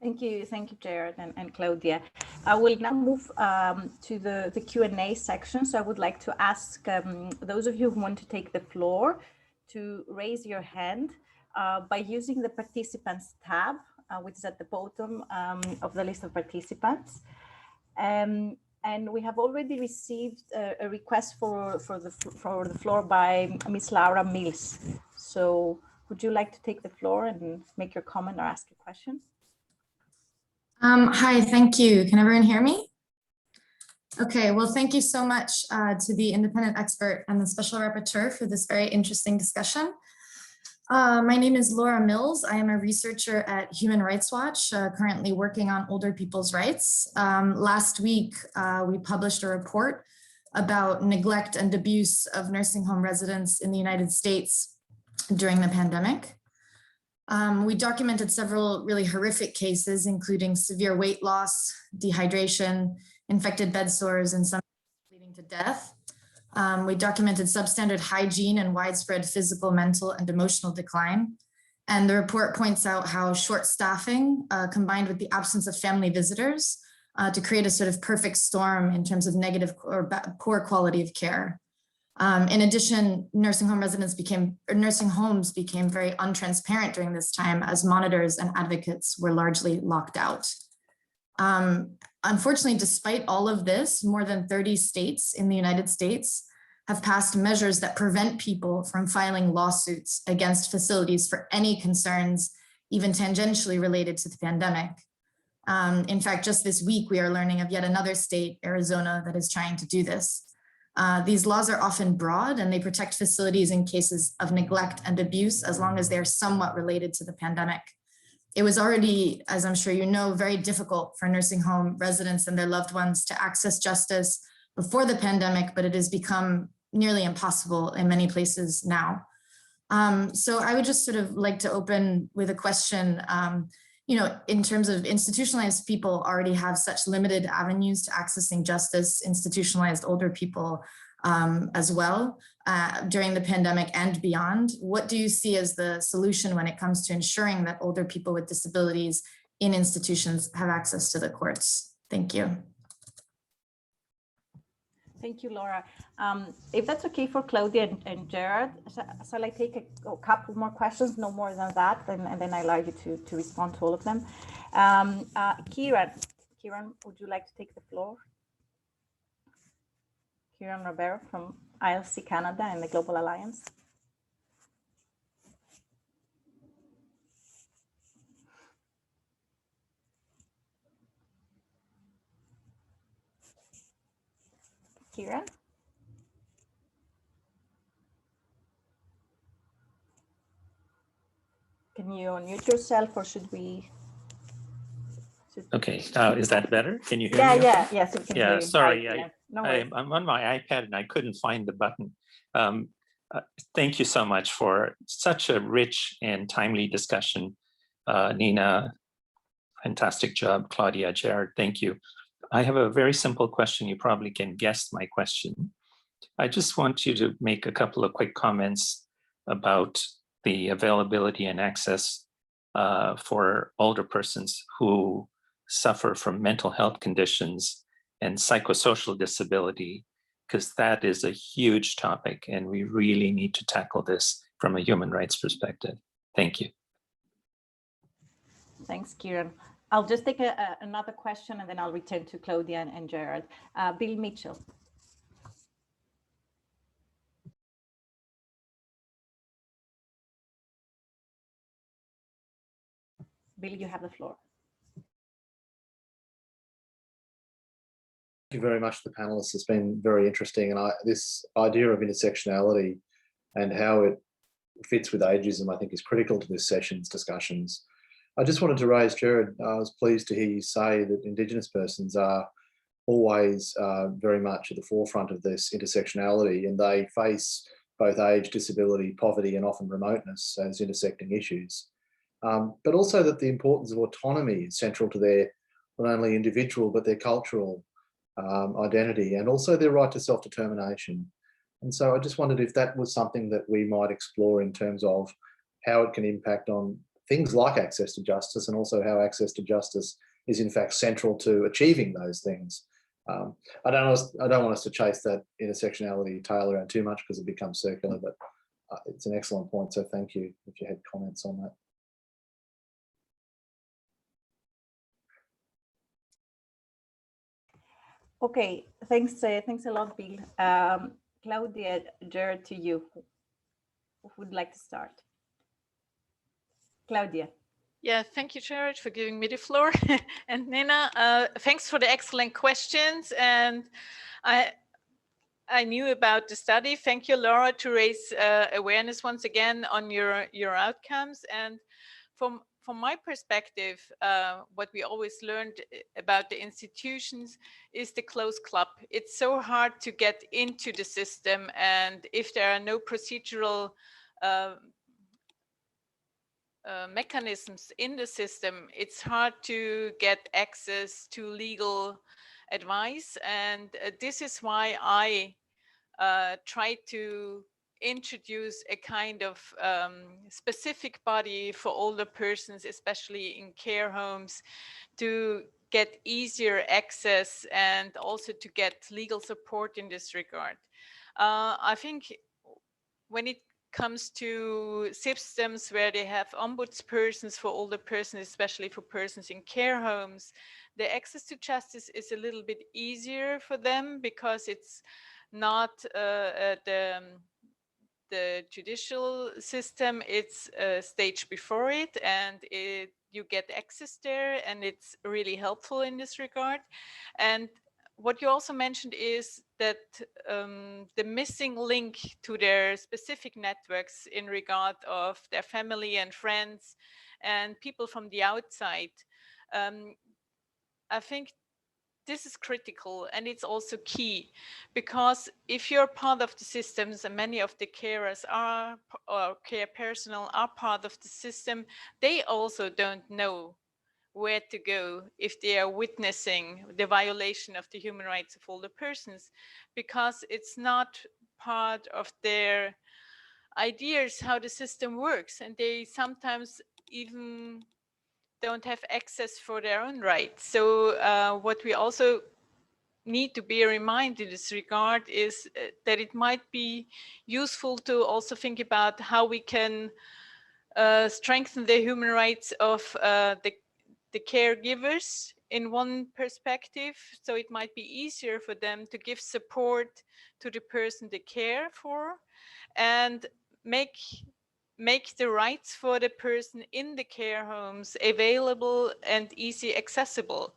Thank you, Jared and Claudia. I will now move to the Q&A section. So I would like to ask those of you who want to take the floor to raise your hand by using the participants tab, which is at the bottom of the list of participants. And we have already received a request for the floor by Ms. Laura Mills. So would you like to take the floor and make your comment or ask a question? Hi, thank you. Can everyone hear me? Okay, well, thank you so much to the independent expert and the special rapporteur for this very interesting discussion. My name is Laura Mills. I am a researcher at Human Rights Watch, currently working on older people's rights. Last week, we published a report about neglect and abuse of nursing home residents in the United States during the pandemic. We documented several really horrific cases, including severe weight loss, dehydration, infected bed sores, and some leading to death. We documented substandard hygiene and widespread physical, mental, and emotional decline. And the report points out how short staffing combined with the absence of family visitors to create a sort of perfect storm in terms of negative or poor quality of care. In addition, nursing homes became very untransparent during this time as monitors and advocates were largely locked out. Unfortunately, despite all of this, more than 30 states in the United States have passed measures that prevent people from filing lawsuits against facilities for any concerns, even tangentially related to the pandemic. In fact, just this week, we are learning of yet another state, Arizona, that is trying to do this. These laws are often broad and they protect facilities in cases of neglect and abuse as long as they're somewhat related to the pandemic. It was already, as I'm sure you know, very difficult for nursing home residents and their loved ones to access justice before the pandemic, but it has become nearly impossible in many places now. So I would just sort of like to open with a question. You know, in terms of institutionalized people already have such limited avenues to accessing justice, institutionalized older people as well during the pandemic and beyond. What do you see as the solution when it comes to ensuring that older people with disabilities in institutions have access to the courts? Thank you. Thank you, Laura. If that's okay for Claudia and Gerard, shall I take a couple more questions, no more than that, and then I allow you to respond to all of them. Kieran, would you like to take the floor? Kieran Robert from ILC Canada and the Global Alliance. Kieran? Can you unmute yourself or should we? Okay, is that better? Can you hear me? Yes, we can hear you. Sorry, No I'm on my iPad and I couldn't find the button. Thank you so much for such a rich and timely discussion. Nina, fantastic job. Claudia, Jared, thank you. I have a very simple question. You probably can guess my question. I just want you to make a couple of quick comments about the availability and access for older persons who suffer from mental health conditions and psychosocial disability, because that is a huge topic and we really need to tackle this from a human rights perspective. Thank you. Thanks, Kieran. I'll just take another question and then I'll return to Claudia and Gerard. Bill Mitchell. Bill, you have the floor. Thank you very much to the panelists. It's been very interesting. And this idea of intersectionality and how it fits with ageism, I think is critical to this session's discussions. I just wanted to raise, Jared, I was pleased to hear you say that Indigenous persons are always very much at the forefront of this intersectionality, and they face both age, disability, poverty, and often remoteness as intersecting issues. But also that the importance of autonomy is central to their not only individual, but their cultural identity, and also their right to self-determination. And so I just wondered if that was something that we might explore in terms of how it can impact on things like access to justice, and also how access to justice is in fact central to achieving those things. I don't want us to chase that intersectionality tail around too much because it becomes circular, but it's an excellent point. So thank you if you had comments on that. Okay, thanks a lot, Bill. Claudia, Jared, to you. Who would like to start? Claudia. Yeah, thank you, Jared, for giving me the floor. And Nina, thanks for the excellent questions. And I knew about the study. Thank you, Laura, to raise awareness once again on your outcomes. And from my perspective, what we always learned about the institutions is the closed club. It's so hard to get into the system, and if there are no procedural mechanisms in the system, it's hard to get access to legal advice. And this is why I try to introduce a kind of specific body for older persons, especially in care homes, to get easier access and also to get legal support in this regard. I think when it comes to systems where they have ombudspersons for older persons, especially for persons in care homes, the access to justice is a little bit easier for them because it's not the judicial system, it's a stage before it, and you get access there, and it's really helpful in this regard. And what you also mentioned is that the missing link to their specific networks in regard of their family and friends and people from the outside. I think this is critical, and it's also key, because if you're part of the systems, and many of the carers are, or care personnel are part of the system, they also don't know where to go if they are witnessing the violation of the human rights of older persons, because it's not part of their ideas how the system works, and they sometimes even don't have access for their own rights. So what we also need to bear in mind in this regard is that it might be useful to also think about how we can strengthen the human rights of the caregivers in one perspective. So it might be easier for them to give support to the person they care for, and make the rights for the person in the care homes available and easy accessible.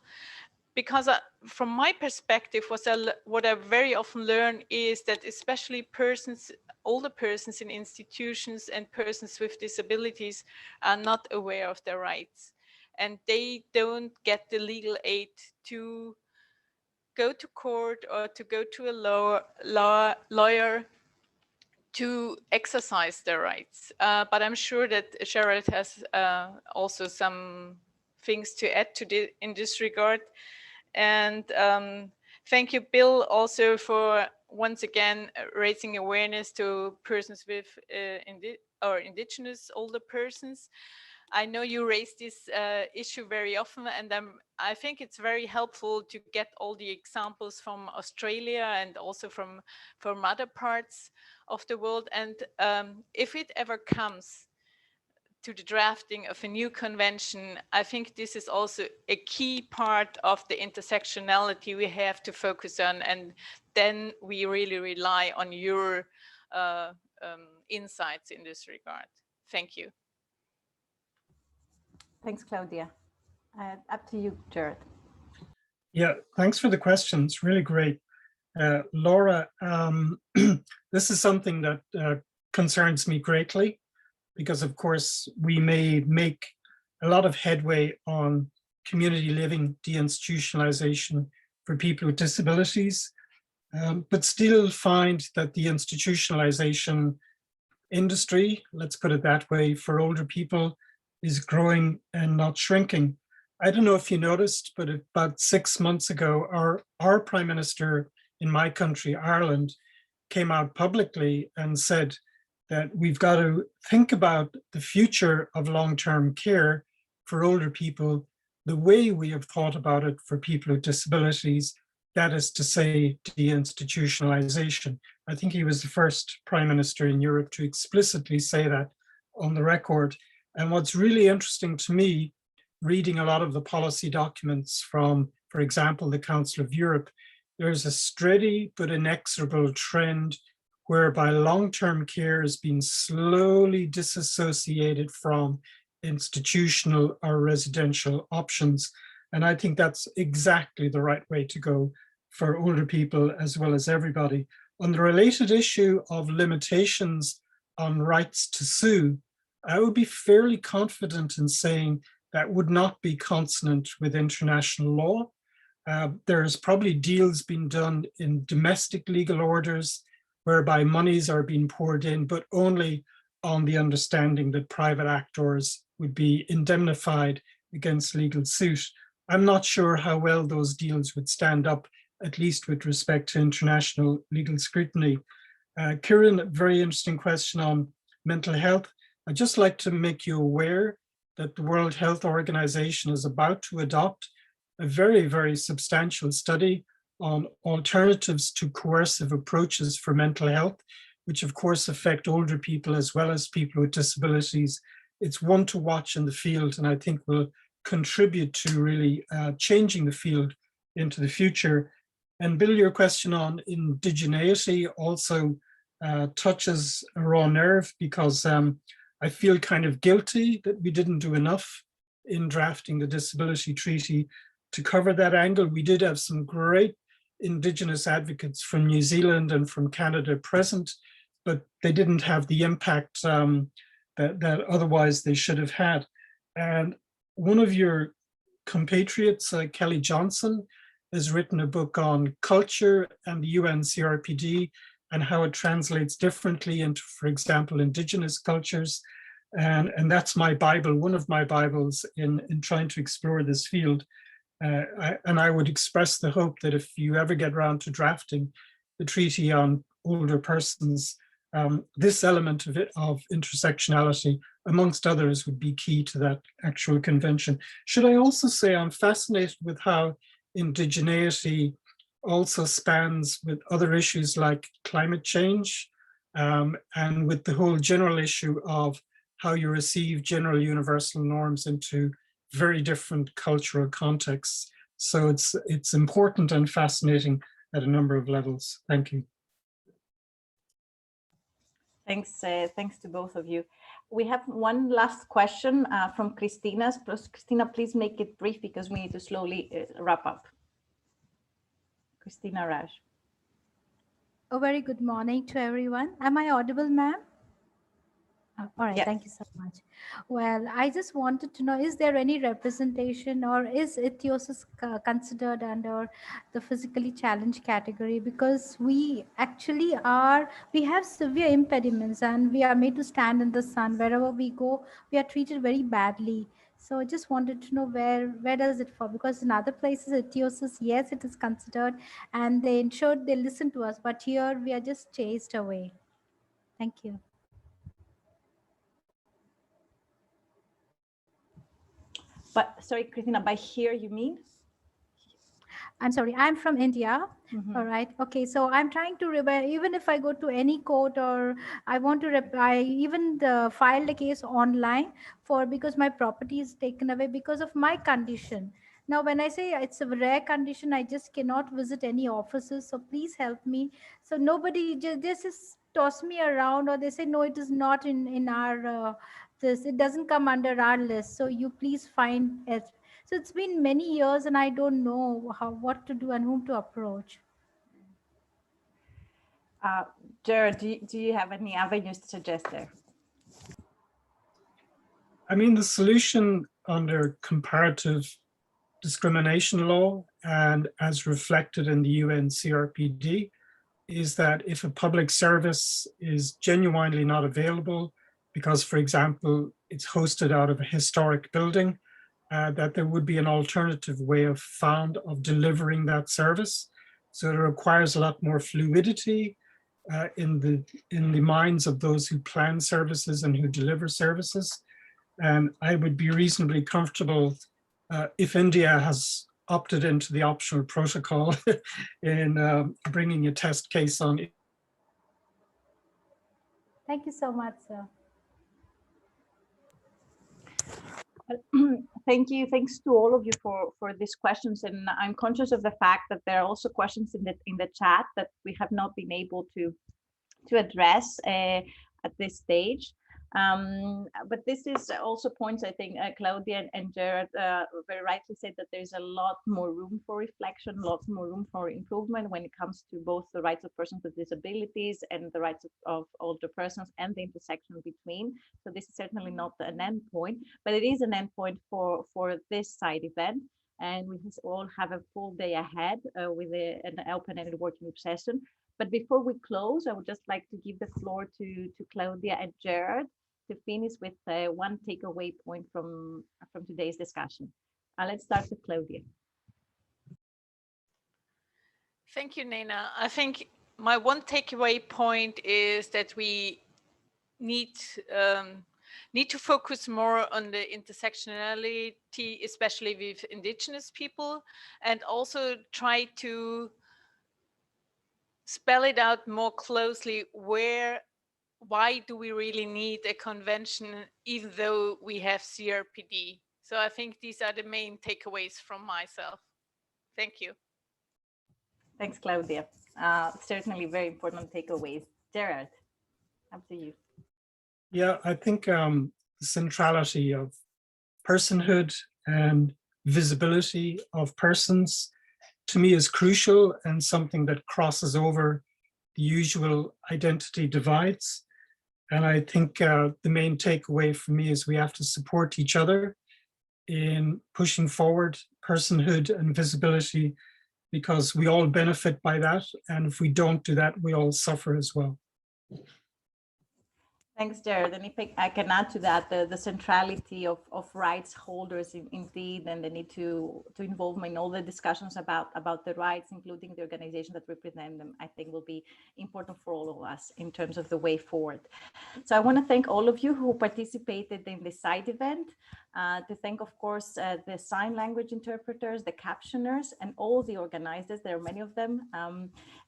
Because from my perspective, what I very often learn is that especially persons, older persons in institutions and persons with disabilities are not aware of their rights, and they don't get the legal aid to go to court or to go to a lawyer to exercise their rights. But I'm sure that Gerald has also some things to add to in this regard. And thank you, Bill, also for once again raising awareness to persons with indigenous older persons. I know you raise this issue very often, and I think it's very helpful to get all the examples from Australia and also from other parts of the world. And if it ever comes to the drafting of a new convention, I think this is also a key part of the intersectionality we have to focus on, and then we really rely on your insights in this regard. Thank you. Thanks, Claudia. Up to you, Jared. Yeah, thanks for the questions. Really great. Laura, this is something that concerns me greatly, because of course we may make a lot of headway on community living deinstitutionalization for people with disabilities, but still find that the institutionalization industry, let's put it that way, for older people is growing and not shrinking. I don't know if you noticed, but about 6 months ago, our Prime Minister in my country, Ireland, came out publicly and said that we've got to think about the future of long-term care for older people the way we have thought about it for people with disabilities, that is to say, deinstitutionalization. I think he was the first prime minister in Europe to explicitly say that on the record. And what's really interesting to me, reading a lot of the policy documents from, for example, the Council of Europe, there's a steady but inexorable trend whereby long-term care is being slowly disassociated from institutional or residential options. And I think that's exactly the right way to go for older people as well as everybody. On the related issue of limitations on rights to sue, I would be fairly confident in saying that would not be consonant with international law. There's probably deals being done in domestic legal orders whereby monies are being poured in, but only on the understanding that private actors would be indemnified against legal suit. I'm not sure how well those deals would stand up, at least with respect to international legal scrutiny. Kieran, a very interesting question on mental health. I'd just like to make you aware that the World Health Organization is about to adopt a very, very substantial study on alternatives to coercive approaches for mental health, which of course affect older people as well as people with disabilities. It's one to watch in the field, and I think will contribute to really changing the field into the future. And Bill, your question on indigeneity also touches a raw nerve, because I feel kind of guilty that we didn't do enough in drafting the Disability Treaty to cover that angle. We did have some great Indigenous advocates from New Zealand and from Canada present, but they didn't have the impact that otherwise they should have had. And one of your compatriots, Kelly Johnson, has written a book on culture and the UN CRPD and how it translates differently into, for example, Indigenous cultures. And that's my Bible, one of my Bibles in trying to explore this field. And I would express the hope that if you ever get around to drafting the treaty on older persons, this element of it, of intersectionality, amongst others, would be key to that actual convention. Should I also say I'm fascinated with how indigeneity also spans with other issues like climate change, and with the whole general issue of how you receive general universal norms into very different cultural contexts. So it's important and fascinating at a number of levels. Thank you. Thanks to both of you. We have one last question from Christina. Christina, please make it brief because we need to slowly wrap up. Christina Raj. A very good morning to everyone. Am I audible, ma'am? Oh, all right, Yes. Thank you so much. Well, I just wanted to know, is there any representation or is ichthyosis considered under the physically challenged category? Because we actually we have severe impediments and we are made to stand in the sun. Wherever we go, we are treated very badly. So I just wanted to know where does it fall? Because in other places, ichthyosis, yes, it is considered and they ensured they listen to us, but here we are just chased away. Thank you. But sorry, Christina, by here you mean? I'm sorry, I'm from India. Mm-hmm. All right. Okay. So I'm trying to even if I go to any court or I want to I even filed a case online because my property is taken away because of my condition. Now, when I say it's a rare condition, I just cannot visit any offices. So please help me. So nobody just toss me around, or they say, no, it is not in our it doesn't come under our list. So you please find it. So it's been many years and I don't know what to do and whom to approach. Jared, do you have any avenues to suggest there? I mean, the solution under comparative discrimination law and as reflected in the UN CRPD is that if a public service is genuinely not available because, for example, it's hosted out of a historic building, that there would be an alternative way of delivering that service. So it requires a lot more fluidity in the minds of those who plan services and who deliver services. And I would be reasonably comfortable if India has opted into the optional protocol in bringing a test case on. Thank you so much, sir. Thank you. Thanks to all of you for these questions. And I'm conscious of the fact that there are also questions in the chat that we have not been able to address at this stage. But this is also points, I think, Claudia and Jared very rightly said that there's a lot more room for reflection, lots more room for improvement when it comes to both the rights of persons with disabilities and the rights of older persons and the intersection between. So this is certainly not an end point, but it is an end point for this side event. And we all have a full day ahead with an open-ended working group session. But before we close, I would just like to give the floor to Claudia and Jared to finish with one takeaway point from today's discussion. Let's start with Claudia. Thank you, Nina. I think my one takeaway point is that we need to focus more on the intersectionality, especially with Indigenous people, and also try to spell it out more closely why do we really need a convention even though we have CRPD? So I think these are the main takeaways from myself. Thank you. Thanks, Claudia. Certainly very important takeaways. Jared, up to you. Yeah, I think the centrality of personhood and visibility of persons to me is crucial and something that crosses over the usual identity divides. And I think the main takeaway for me is we have to support each other in pushing forward personhood and visibility, because we all benefit by that. And if we don't do that, we all suffer as well. Thanks, Jared. And if I can add to that, the centrality of rights holders indeed, and the need to involve them in all the discussions about the rights, including the organization that represent them, I think will be important for all of us in terms of the way forward. So I want to thank all of you who participated in this side event, to thank, of course, the sign language interpreters, the captioners, and all the organizers. There are many of them.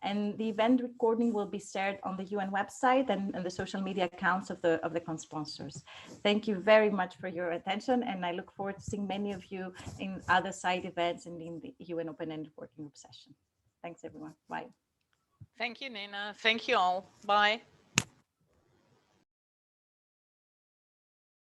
And the event recording will be shared on the UN website and the social media accounts of the co-sponsors. Thank you very much for your attention, and I look forward to seeing many of you in other side events and in the UN open-ended working group session. Thanks, everyone. Bye. Thank you, Nina. Thank you all. Bye.